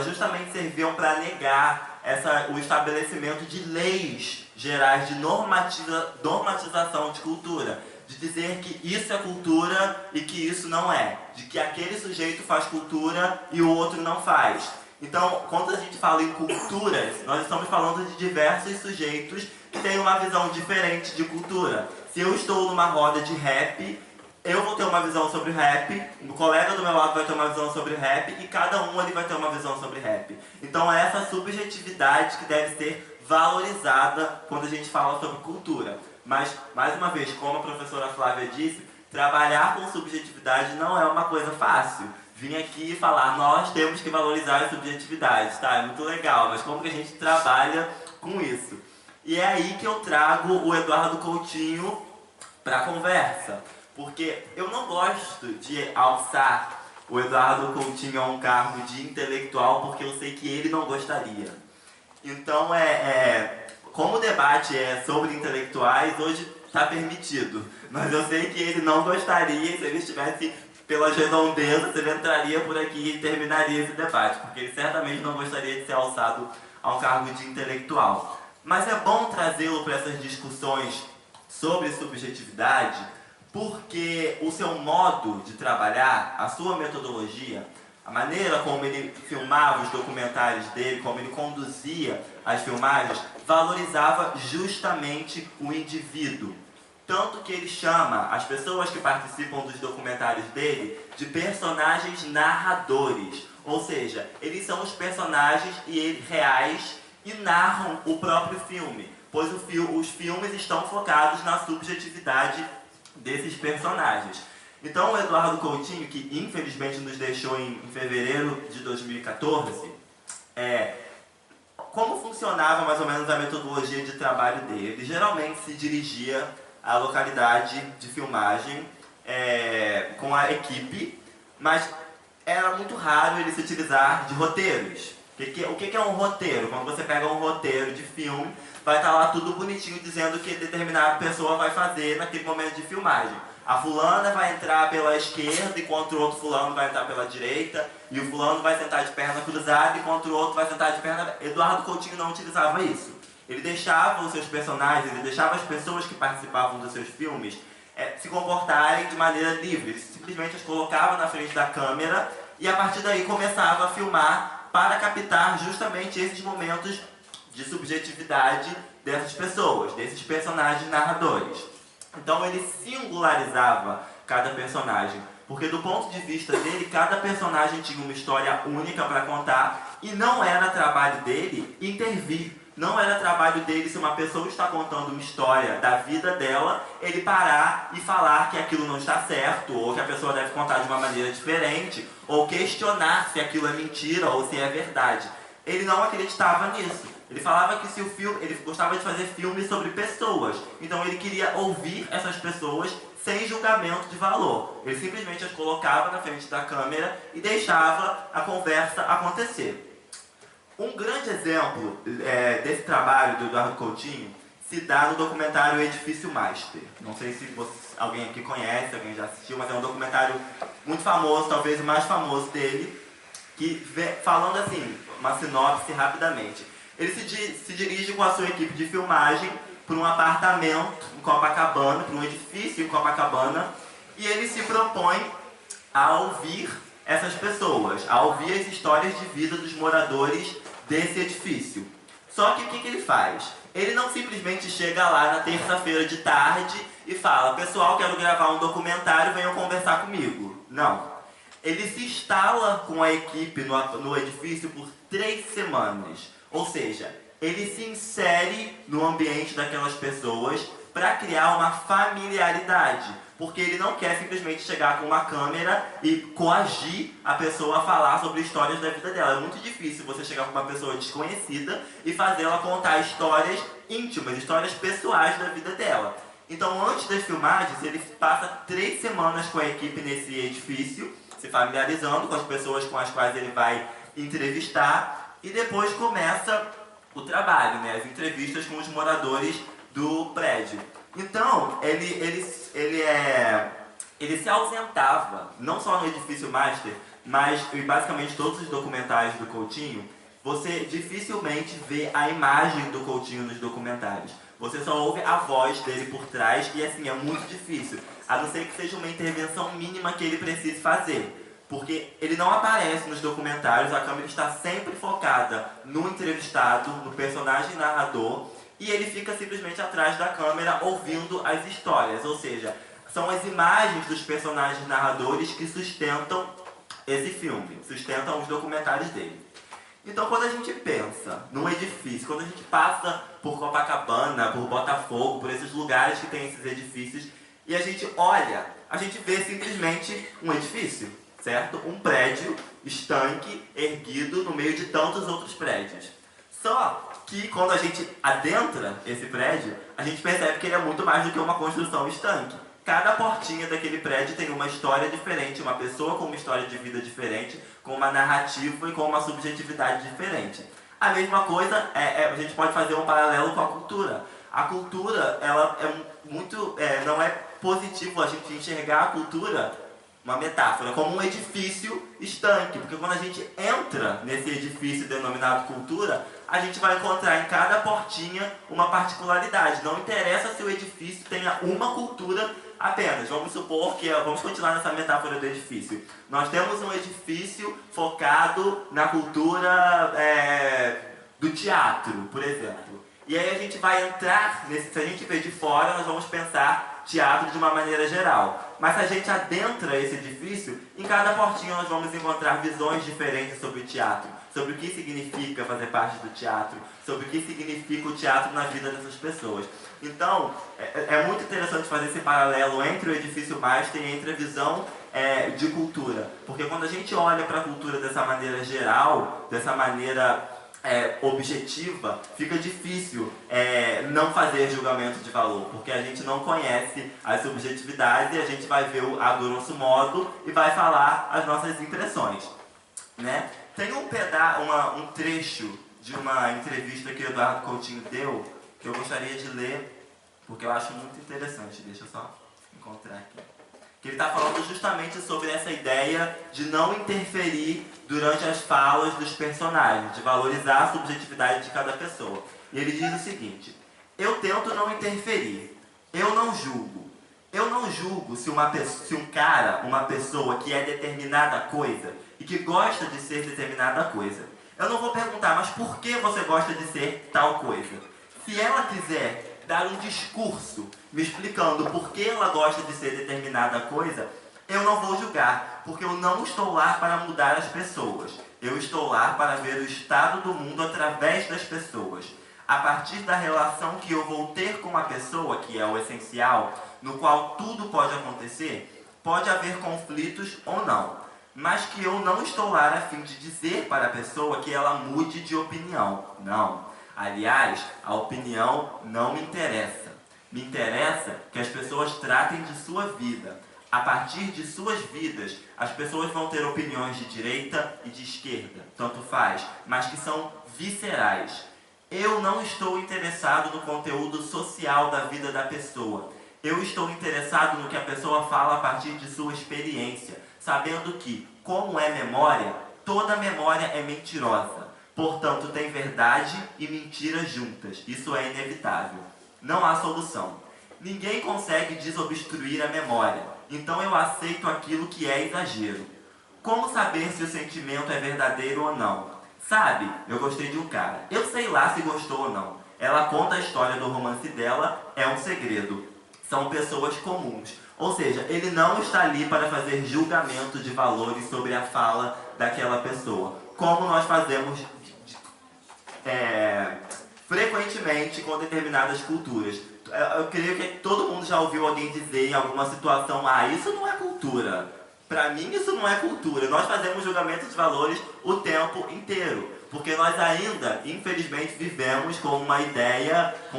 justamente serviam para negar o estabelecimento de leis gerais de normatização de cultura, de dizer que isso é cultura e que isso não é, de que aquele sujeito faz cultura e o outro não faz. Então, quando a gente fala em culturas, nós estamos falando de diversos sujeitos que têm uma visão diferente de cultura. Se eu estou numa roda de rap, eu vou ter uma visão sobre rap, o colega do meu lado vai ter uma visão sobre rap e cada um ali vai ter uma visão sobre rap. Então é essa subjetividade que deve ser valorizada quando a gente fala sobre cultura. Mas, mais uma vez, como a professora Flávia disse, trabalhar com subjetividade não é uma coisa fácil. Vim aqui falar, nós temos que valorizar as subjetividades, tá? É muito legal, mas como que a gente trabalha com isso? E é aí que eu trago o Eduardo Coutinho para a conversa. Porque eu não gosto de alçar o Eduardo Coutinho a um cargo de intelectual, porque eu sei que ele não gostaria. Então, como o debate é sobre intelectuais, hoje está permitido. Mas eu sei que ele não gostaria, se ele estivesse pelas redondezas, ele entraria por aqui e terminaria esse debate, porque ele certamente não gostaria de ser alçado a um cargo de intelectual. Mas é bom trazê-lo para essas discussões sobre subjetividade, porque o seu modo de trabalhar, a sua metodologia, a maneira como ele filmava os documentários dele, como ele conduzia as filmagens, valorizava justamente o indivíduo. Tanto que ele chama as pessoas que participam dos documentários dele de personagens narradores. Ou seja, eles são os personagens reais e narram o próprio filme, pois os filmes estão focados na subjetividade desses personagens. Então o Eduardo Coutinho, que infelizmente nos deixou em fevereiro de 2014, como funcionava mais ou menos a metodologia de trabalho dele? Ele geralmente se dirigia à localidade de filmagem com a equipe, mas era muito raro ele se utilizar de roteiros. O que é um roteiro? Quando você pega um roteiro de filme, vai estar lá tudo bonitinho dizendo o que determinada pessoa vai fazer naquele momento de filmagem. A fulana vai entrar pela esquerda, enquanto o outro fulano vai entrar pela direita, e o fulano vai sentar de perna cruzada, enquanto o outro vai sentar de perna... Eduardo Coutinho não utilizava isso. Ele deixava os seus personagens, ele deixava as pessoas que participavam dos seus filmes se comportarem de maneira livre. Ele simplesmente as colocava na frente da câmera e a partir daí começava a filmar para captar justamente esses momentos de subjetividade dessas pessoas, desses personagens narradores. Então ele singularizava cada personagem, porque do ponto de vista dele, cada personagem tinha uma história única para contar e não era trabalho dele intervir. Não era trabalho dele, se uma pessoa está contando uma história da vida dela, ele parar e falar que aquilo não está certo, ou que a pessoa deve contar de uma maneira diferente, ou questionar se aquilo é mentira ou se é verdade. Ele não acreditava nisso. Ele falava que se o filme, ele gostava de fazer filmes sobre pessoas, então ele queria ouvir essas pessoas sem julgamento de valor. Ele simplesmente as colocava na frente da câmera e deixava a conversa acontecer. Um grande exemplo desse trabalho do Eduardo Coutinho se dá no documentário Edifício Master. Não sei se alguém aqui conhece, alguém já assistiu, mas é um documentário muito famoso, talvez o mais famoso dele, que falando assim, uma sinopse rapidamente. Ele se dirige com a sua equipe de filmagem para um apartamento em Copacabana, para um edifício em Copacabana, e ele se propõe a ouvir essas pessoas, a ouvir as histórias de vida dos moradores desse edifício. Só que o que ele faz? Ele não simplesmente chega lá na terça-feira de tarde e fala: pessoal, quero gravar um documentário, venham conversar comigo. Não. Ele se instala com a equipe no edifício por 3 semanas. Ou seja, ele se insere no ambiente daquelas pessoas para criar uma familiaridade. Porque ele não quer simplesmente chegar com uma câmera e coagir a pessoa a falar sobre histórias da vida dela. É muito difícil você chegar com uma pessoa desconhecida e fazer ela contar histórias íntimas, histórias pessoais da vida dela. Então, antes das filmagens, ele passa 3 semanas com a equipe nesse edifício, se familiarizando com as pessoas com as quais ele vai entrevistar, e depois começa o trabalho, né? As entrevistas com os moradores do prédio. Então, ele se ausentava, não só no Edifício Master, mas em basicamente todos os documentários do Coutinho. Você dificilmente vê a imagem do Coutinho nos documentários. Você só ouve a voz dele por trás e assim, é muito difícil. A não ser que seja uma intervenção mínima que ele precise fazer. Porque ele não aparece nos documentários, a câmera está sempre focada no entrevistado, no personagem narrador, e ele fica simplesmente atrás da câmera ouvindo as histórias. Ou seja, são as imagens dos personagens narradores que sustentam esse filme, sustentam os documentários dele. Então, quando a gente pensa num edifício, quando a gente passa por Copacabana, por Botafogo, por esses lugares que tem esses edifícios, e a gente olha, a gente vê simplesmente um edifício, certo? Um prédio estanque, erguido no meio de tantos outros prédios. Só que quando a gente adentra esse prédio, a gente percebe que ele é muito mais do que uma construção estanque. Cada portinha daquele prédio tem uma história diferente, uma pessoa com uma história de vida diferente, com uma narrativa e com uma subjetividade diferente. A mesma coisa, a gente pode fazer um paralelo com a cultura. A cultura, ela é muito, não é positivo a gente enxergar a cultura uma metáfora, como um edifício estanque, porque quando a gente entra nesse edifício denominado cultura, a gente vai encontrar em cada portinha uma particularidade. Não interessa se o edifício tenha uma cultura apenas. Vamos supor que, vamos continuar nessa metáfora do edifício. Nós temos um edifício focado na cultura do teatro, por exemplo. E aí a gente vai entrar, se a gente ver de fora, nós vamos pensar teatro de uma maneira geral. Mas se a gente adentra esse edifício, em cada portinha nós vamos encontrar visões diferentes sobre o teatro, sobre o que significa fazer parte do teatro, sobre o que significa o teatro na vida dessas pessoas. Então, é muito interessante fazer esse paralelo entre o edifício Master e entre a visão de cultura. Porque quando a gente olha para a cultura dessa maneira geral, dessa maneira objetiva, fica difícil não fazer julgamento de valor, porque a gente não conhece as subjetividades e a gente vai ver a grosso modo e vai falar as nossas impressões, né? Tem um trecho de uma entrevista que o Eduardo Coutinho deu, que eu gostaria de ler, porque eu acho muito interessante. Deixa eu só encontrar aqui. Que ele está falando justamente sobre essa ideia de não interferir durante as falas dos personagens, de valorizar a subjetividade de cada pessoa. E ele diz o seguinte: eu tento não interferir, eu não julgo. Eu não julgo se uma pessoa que é determinada coisa e que gosta de ser determinada coisa. Eu não vou perguntar, mas por que você gosta de ser tal coisa? Se ela quiser dar um discurso me explicando por que ela gosta de ser determinada coisa, eu não vou julgar, porque eu não estou lá para mudar as pessoas. Eu estou lá para ver o estado do mundo através das pessoas. A partir da relação que eu vou ter com a pessoa, que é o essencial, no qual tudo pode acontecer, pode haver conflitos ou não. Mas que eu não estou lá a fim de dizer para a pessoa que ela mude de opinião. Não. Aliás, a opinião não me interessa. Me interessa que as pessoas tratem de sua vida. A partir de suas vidas, as pessoas vão ter opiniões de direita e de esquerda, tanto faz, mas que são viscerais. Eu não estou interessado no conteúdo social da vida da pessoa. Eu estou interessado no que a pessoa fala a partir de sua experiência, sabendo que, como é memória, toda memória é mentirosa. Portanto, tem verdade e mentira juntas. Isso é inevitável. Não há solução. Ninguém consegue desobstruir a memória. Então eu aceito aquilo que é exagero. Como saber se o sentimento é verdadeiro ou não? Sabe, eu gostei de um cara. Eu sei lá se gostou ou não. Ela conta a história do romance dela, é um segredo. São pessoas comuns. Ou seja, ele não está ali para fazer julgamento de valores sobre a fala daquela pessoa, como nós fazemos frequentemente com determinadas culturas. Eu creio que todo mundo já ouviu alguém dizer em alguma situação: ah, isso não é cultura. Para mim isso não é cultura. Nós fazemos julgamento de valores o tempo inteiro, porque nós ainda, infelizmente, vivemos com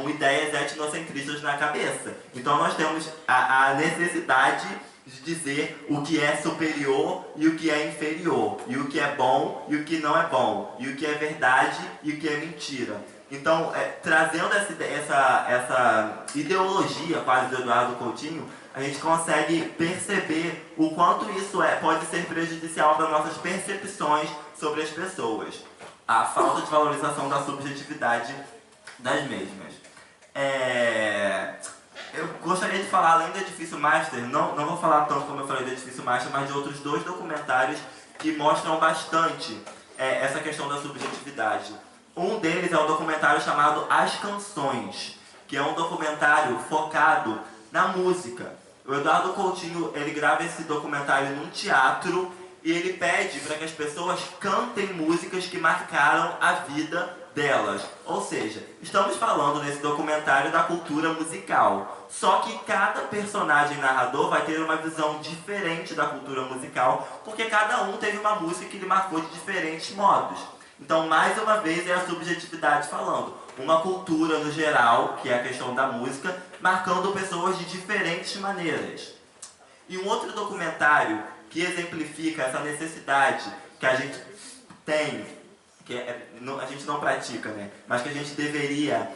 ideias etnocentristas na cabeça. Então nós temos a necessidade de dizer o que é superior e o que é inferior, e o que é bom e o que não é bom, e o que é verdade e o que é mentira. Então, trazendo essa ideologia quase do Eduardo Coutinho, a gente consegue perceber o quanto isso pode ser prejudicial para nossas percepções sobre as pessoas. A falta de valorização da subjetividade das mesmas. Eu gostaria de falar, além do Edifício Master, não vou falar tanto como eu falei do Edifício Master, mas de outros 2 documentários que mostram bastante essa questão da subjetividade. Um deles é um documentário chamado As Canções, que é um documentário focado na música. O Eduardo Coutinho, ele grava esse documentário num teatro e ele pede para que as pessoas cantem músicas que marcaram a vida delas. Ou seja, estamos falando nesse documentário da cultura musical. Só que cada personagem narrador vai ter uma visão diferente da cultura musical, porque cada um teve uma música que lhe marcou de diferentes modos. Então, mais uma vez, é a subjetividade falando. Uma cultura no geral, que é a questão da música, marcando pessoas de diferentes maneiras. E um outro documentário que exemplifica essa necessidade que a gente tem, que a gente não pratica, né? Mas que a gente deveria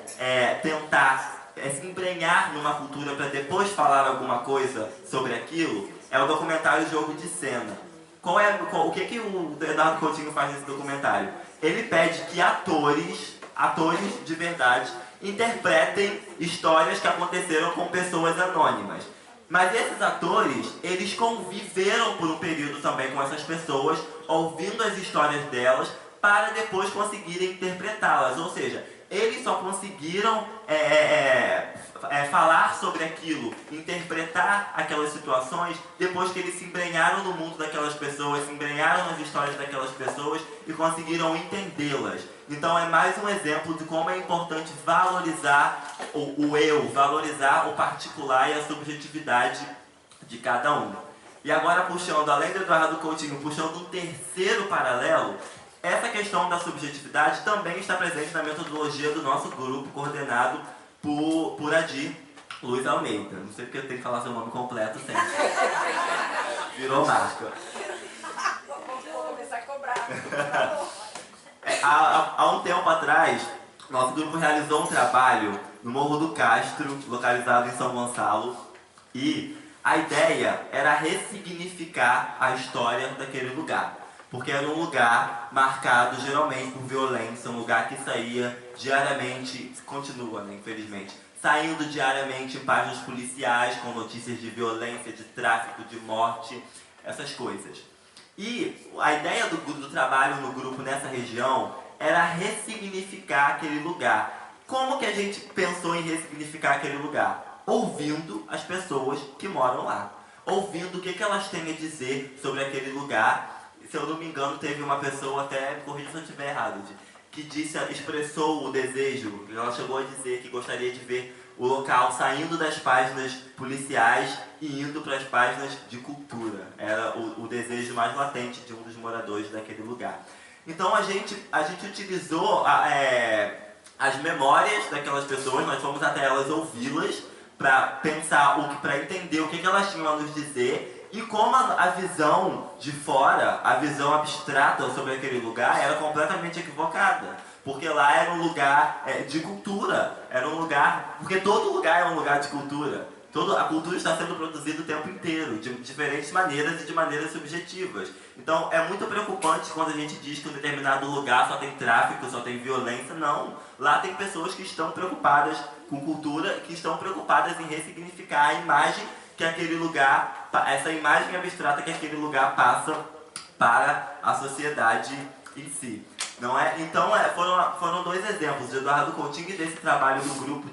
tentar se embrenhar numa cultura para depois falar alguma coisa sobre aquilo, é o documentário Jogo de Cena. O que o Eduardo Coutinho faz nesse documentário? Ele pede que atores de verdade, interpretem histórias que aconteceram com pessoas anônimas. Mas esses atores, eles conviveram por um período também com essas pessoas, ouvindo as histórias delas, para depois conseguirem interpretá-las. Ou seja, eles só conseguiram falar sobre aquilo, interpretar aquelas situações, depois que eles se embrenharam no mundo daquelas pessoas, se embrenharam nas histórias daquelas pessoas e conseguiram entendê-las. Então é mais um exemplo de como é importante valorizar o eu, valorizar o particular e a subjetividade de cada um. E agora puxando, além do Eduardo Coutinho, puxando um terceiro paralelo, essa questão da subjetividade também está presente na metodologia do nosso grupo, coordenado por Adir Luiz Almeida. Não sei porque eu tenho que falar seu nome completo sempre. Virou máscara. Vou começar a cobrar. Há um tempo atrás, nosso grupo realizou um trabalho no Morro do Castro, localizado em São Gonçalo, e a ideia era ressignificar a história daquele lugar. Porque era um lugar marcado geralmente por violência, um lugar que saía diariamente, continua, né, infelizmente, saindo diariamente em páginas policiais com notícias de violência, de tráfico, de morte, essas coisas. E a ideia do trabalho no grupo nessa região era ressignificar aquele lugar. Como que a gente pensou em ressignificar aquele lugar? Ouvindo as pessoas que moram lá. Ouvindo o que elas têm a dizer sobre aquele lugar. Se eu não me engano, teve uma pessoa, até corrija se eu estiver errado, que expressou o desejo, ela chegou a dizer que gostaria de ver o local saindo das páginas policiais e indo para as páginas de cultura. Era o desejo mais latente de um dos moradores daquele lugar. Então a gente utilizou as memórias daquelas pessoas, nós fomos até elas ouvi-las para pensar, para entender o que elas tinham a nos dizer. E como a visão de fora, a visão abstrata sobre aquele lugar era completamente equivocada. Porque lá era um lugar de cultura, era um lugar... Porque todo lugar é um lugar de cultura. A cultura está sendo produzida o tempo inteiro, de diferentes maneiras e de maneiras subjetivas. Então é muito preocupante quando a gente diz que um determinado lugar só tem tráfico, só tem violência. Não, lá tem pessoas que estão preocupadas com cultura, que estão preocupadas em ressignificar a imagem que aquele lugar, essa imagem abstrata que aquele lugar passa para a sociedade em si. Não é? Então foram dois exemplos de Eduardo Coutinho e desse trabalho do grupo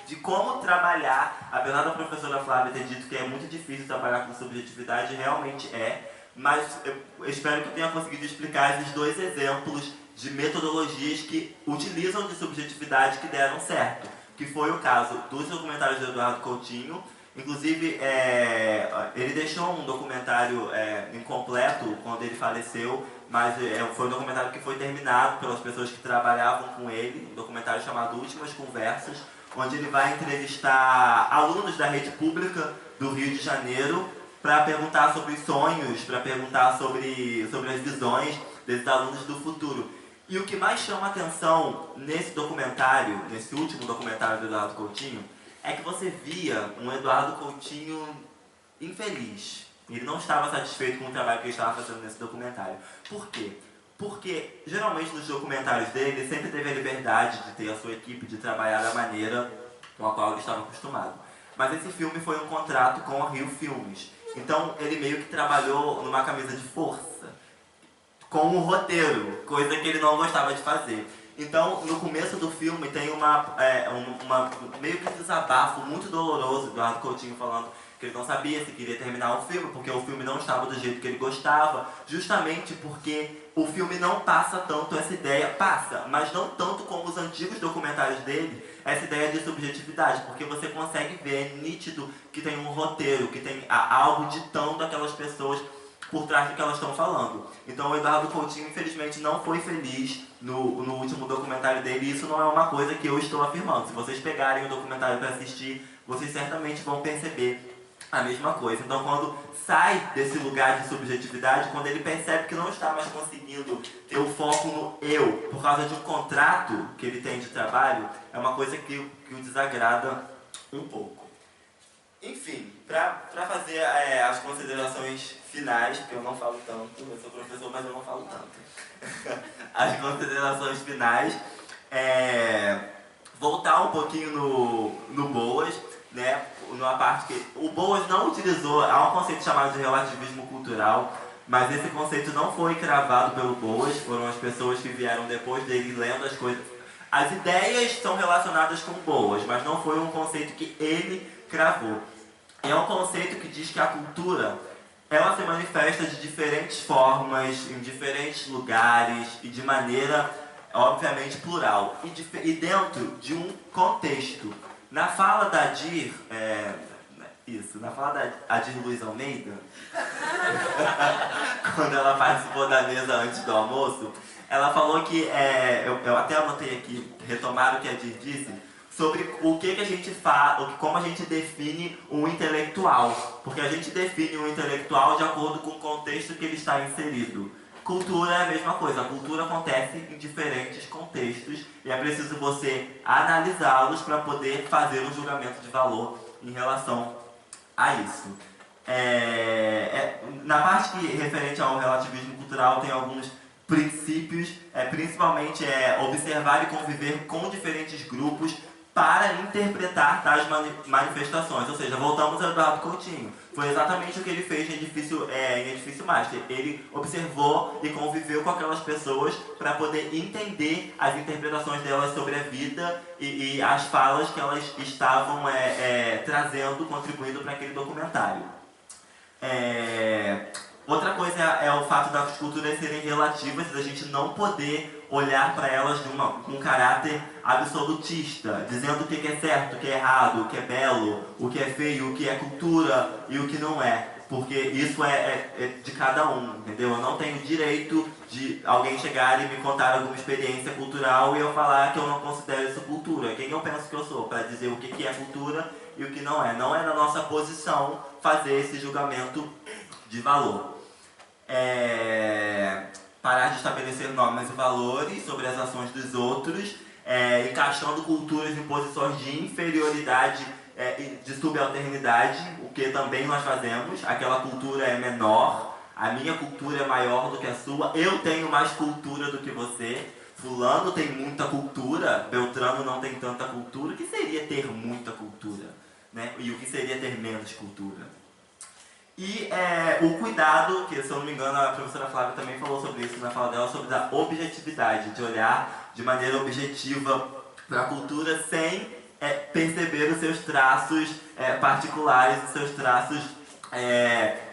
de como trabalhar, apesar da professora Flávia ter dito que é muito difícil trabalhar com subjetividade, realmente mas eu espero que eu tenha conseguido explicar esses dois exemplos de metodologias que utilizam de subjetividade que deram certo, que foi o caso dos documentários de Eduardo Coutinho. Inclusive, ele deixou um documentário incompleto quando ele faleceu, mas foi um documentário que foi terminado pelas pessoas que trabalhavam com ele, um documentário chamado Últimas Conversas, onde ele vai entrevistar alunos da rede pública do Rio de Janeiro para perguntar sobre os sonhos, para perguntar sobre as visões desses alunos do futuro. E o que mais chama atenção nesse documentário, nesse último documentário do Eduardo Coutinho, é que você via um Eduardo Coutinho infeliz. Ele não estava satisfeito com o trabalho que ele estava fazendo nesse documentário. Por quê? Porque, geralmente, nos documentários dele, ele sempre teve a liberdade de ter a sua equipe, de trabalhar da maneira com a qual ele estava acostumado. Mas esse filme foi um contrato com a Rio Filmes. Então, ele meio que trabalhou numa camisa de força, com um roteiro, coisa que ele não gostava de fazer. Então, no começo do filme tem meio que um desabafo muito doloroso do Eduardo Coutinho falando que ele não sabia se queria terminar o filme, porque o filme não estava do jeito que ele gostava, justamente porque o filme não passa tanto essa ideia, passa, mas não tanto como os antigos documentários dele, essa ideia de subjetividade, porque você consegue ver, é nítido que tem um roteiro, que tem algo ditando aquelas pessoas por trás do que elas estão falando. Então o Eduardo Coutinho, infelizmente, não foi feliz no último documentário dele, e isso não é uma coisa que eu estou afirmando. Se vocês pegarem o documentário para assistir, vocês certamente vão perceber a mesma coisa. Então, quando sai desse lugar de subjetividade, quando ele percebe que não está mais conseguindo ter o foco no eu, por causa de um contrato que ele tem de trabalho, é uma coisa que o desagrada um pouco. Enfim, para fazer as considerações finais, porque eu não falo tanto, eu sou professor, mas eu não falo tanto. As considerações finais, voltar um pouquinho no Boas, né? Numa parte que o Boas não utilizou, há um conceito chamado de relativismo cultural, mas esse conceito não foi cravado pelo Boas, foram as pessoas que vieram depois dele lendo as coisas. As ideias são relacionadas com Boas, mas não foi um conceito que ele cravou. É um conceito que diz que a cultura, ela se manifesta de diferentes formas, em diferentes lugares e de maneira, obviamente, plural. E dentro de um contexto. Na fala da Adir, na fala da Adir Luiz Almeida, quando ela participou da mesa antes do almoço, ela falou que, eu até anotei aqui, retomar o que a Adir disse, sobre o que a gente faz, como a gente define um intelectual. Porque a gente define um intelectual de acordo com o contexto que ele está inserido. Cultura é a mesma coisa, a cultura acontece em diferentes contextos e é preciso você analisá-los para poder fazer um julgamento de valor em relação a isso. Na parte que referente ao relativismo cultural tem alguns princípios, principalmente observar e conviver com diferentes grupos para interpretar tais manifestações. Ou seja, voltamos a Eduardo Coutinho. Foi exatamente o que ele fez em Edifício Master. Ele observou e conviveu com aquelas pessoas para poder entender as interpretações delas sobre a vida e as falas que elas estavam trazendo, contribuindo para aquele documentário. Outra coisa é o fato das culturas serem relativas, da gente não poder olhar para elas com um caráter absolutista, dizendo o que é certo, o que é errado, o que é belo, o que é feio, o que é cultura e o que não é. Porque isso é de cada um, entendeu? Eu não tenho direito de alguém chegar e me contar alguma experiência cultural e eu falar que eu não considero isso cultura. Quem eu penso que eu sou para dizer o que é cultura e o que não é? Não é na nossa posição fazer esse julgamento de valor. Parar de estabelecer normas e valores sobre as ações dos outros, encaixando culturas em posições de inferioridade de subalternidade, o que também nós fazemos. Aquela cultura é menor, a minha cultura é maior do que a sua, eu tenho mais cultura do que você, fulano tem muita cultura, Beltrano não tem tanta cultura. O que seria ter muita cultura, né? E o que seria ter menos cultura? E o cuidado, que se eu não me engano a professora Flávia também falou sobre isso na fala dela, sobre a objetividade, de olhar de maneira objetiva para a cultura sem perceber os seus traços particulares, os seus traços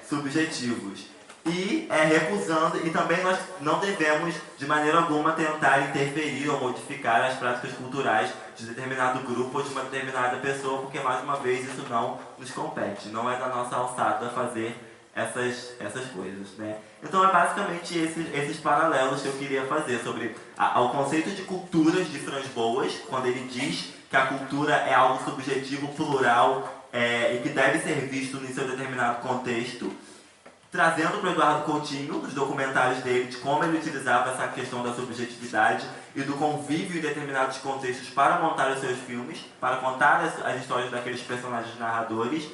subjetivos. E recusando, e também nós não devemos de maneira alguma tentar interferir ou modificar as práticas culturais de determinado grupo ou de uma determinada pessoa, porque mais uma vez isso não nos compete, não é da nossa alçada fazer essas coisas, né? Então é basicamente esses paralelos que eu queria fazer sobre o conceito de culturas de Franz Boas, quando ele diz que a cultura é algo subjetivo, plural e que deve ser visto em seu determinado contexto, trazendo para o Eduardo Coutinho, os documentários dele, de como ele utilizava essa questão da subjetividade e do convívio em determinados contextos para montar os seus filmes, para contar as histórias daqueles personagens narradores,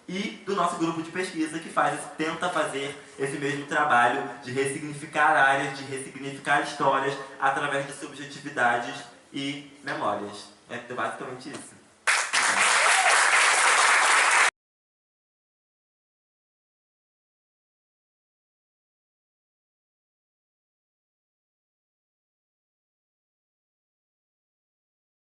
e do nosso grupo de pesquisa que tenta fazer esse mesmo trabalho de ressignificar áreas, de ressignificar histórias através de subjetividades e memórias. É basicamente isso.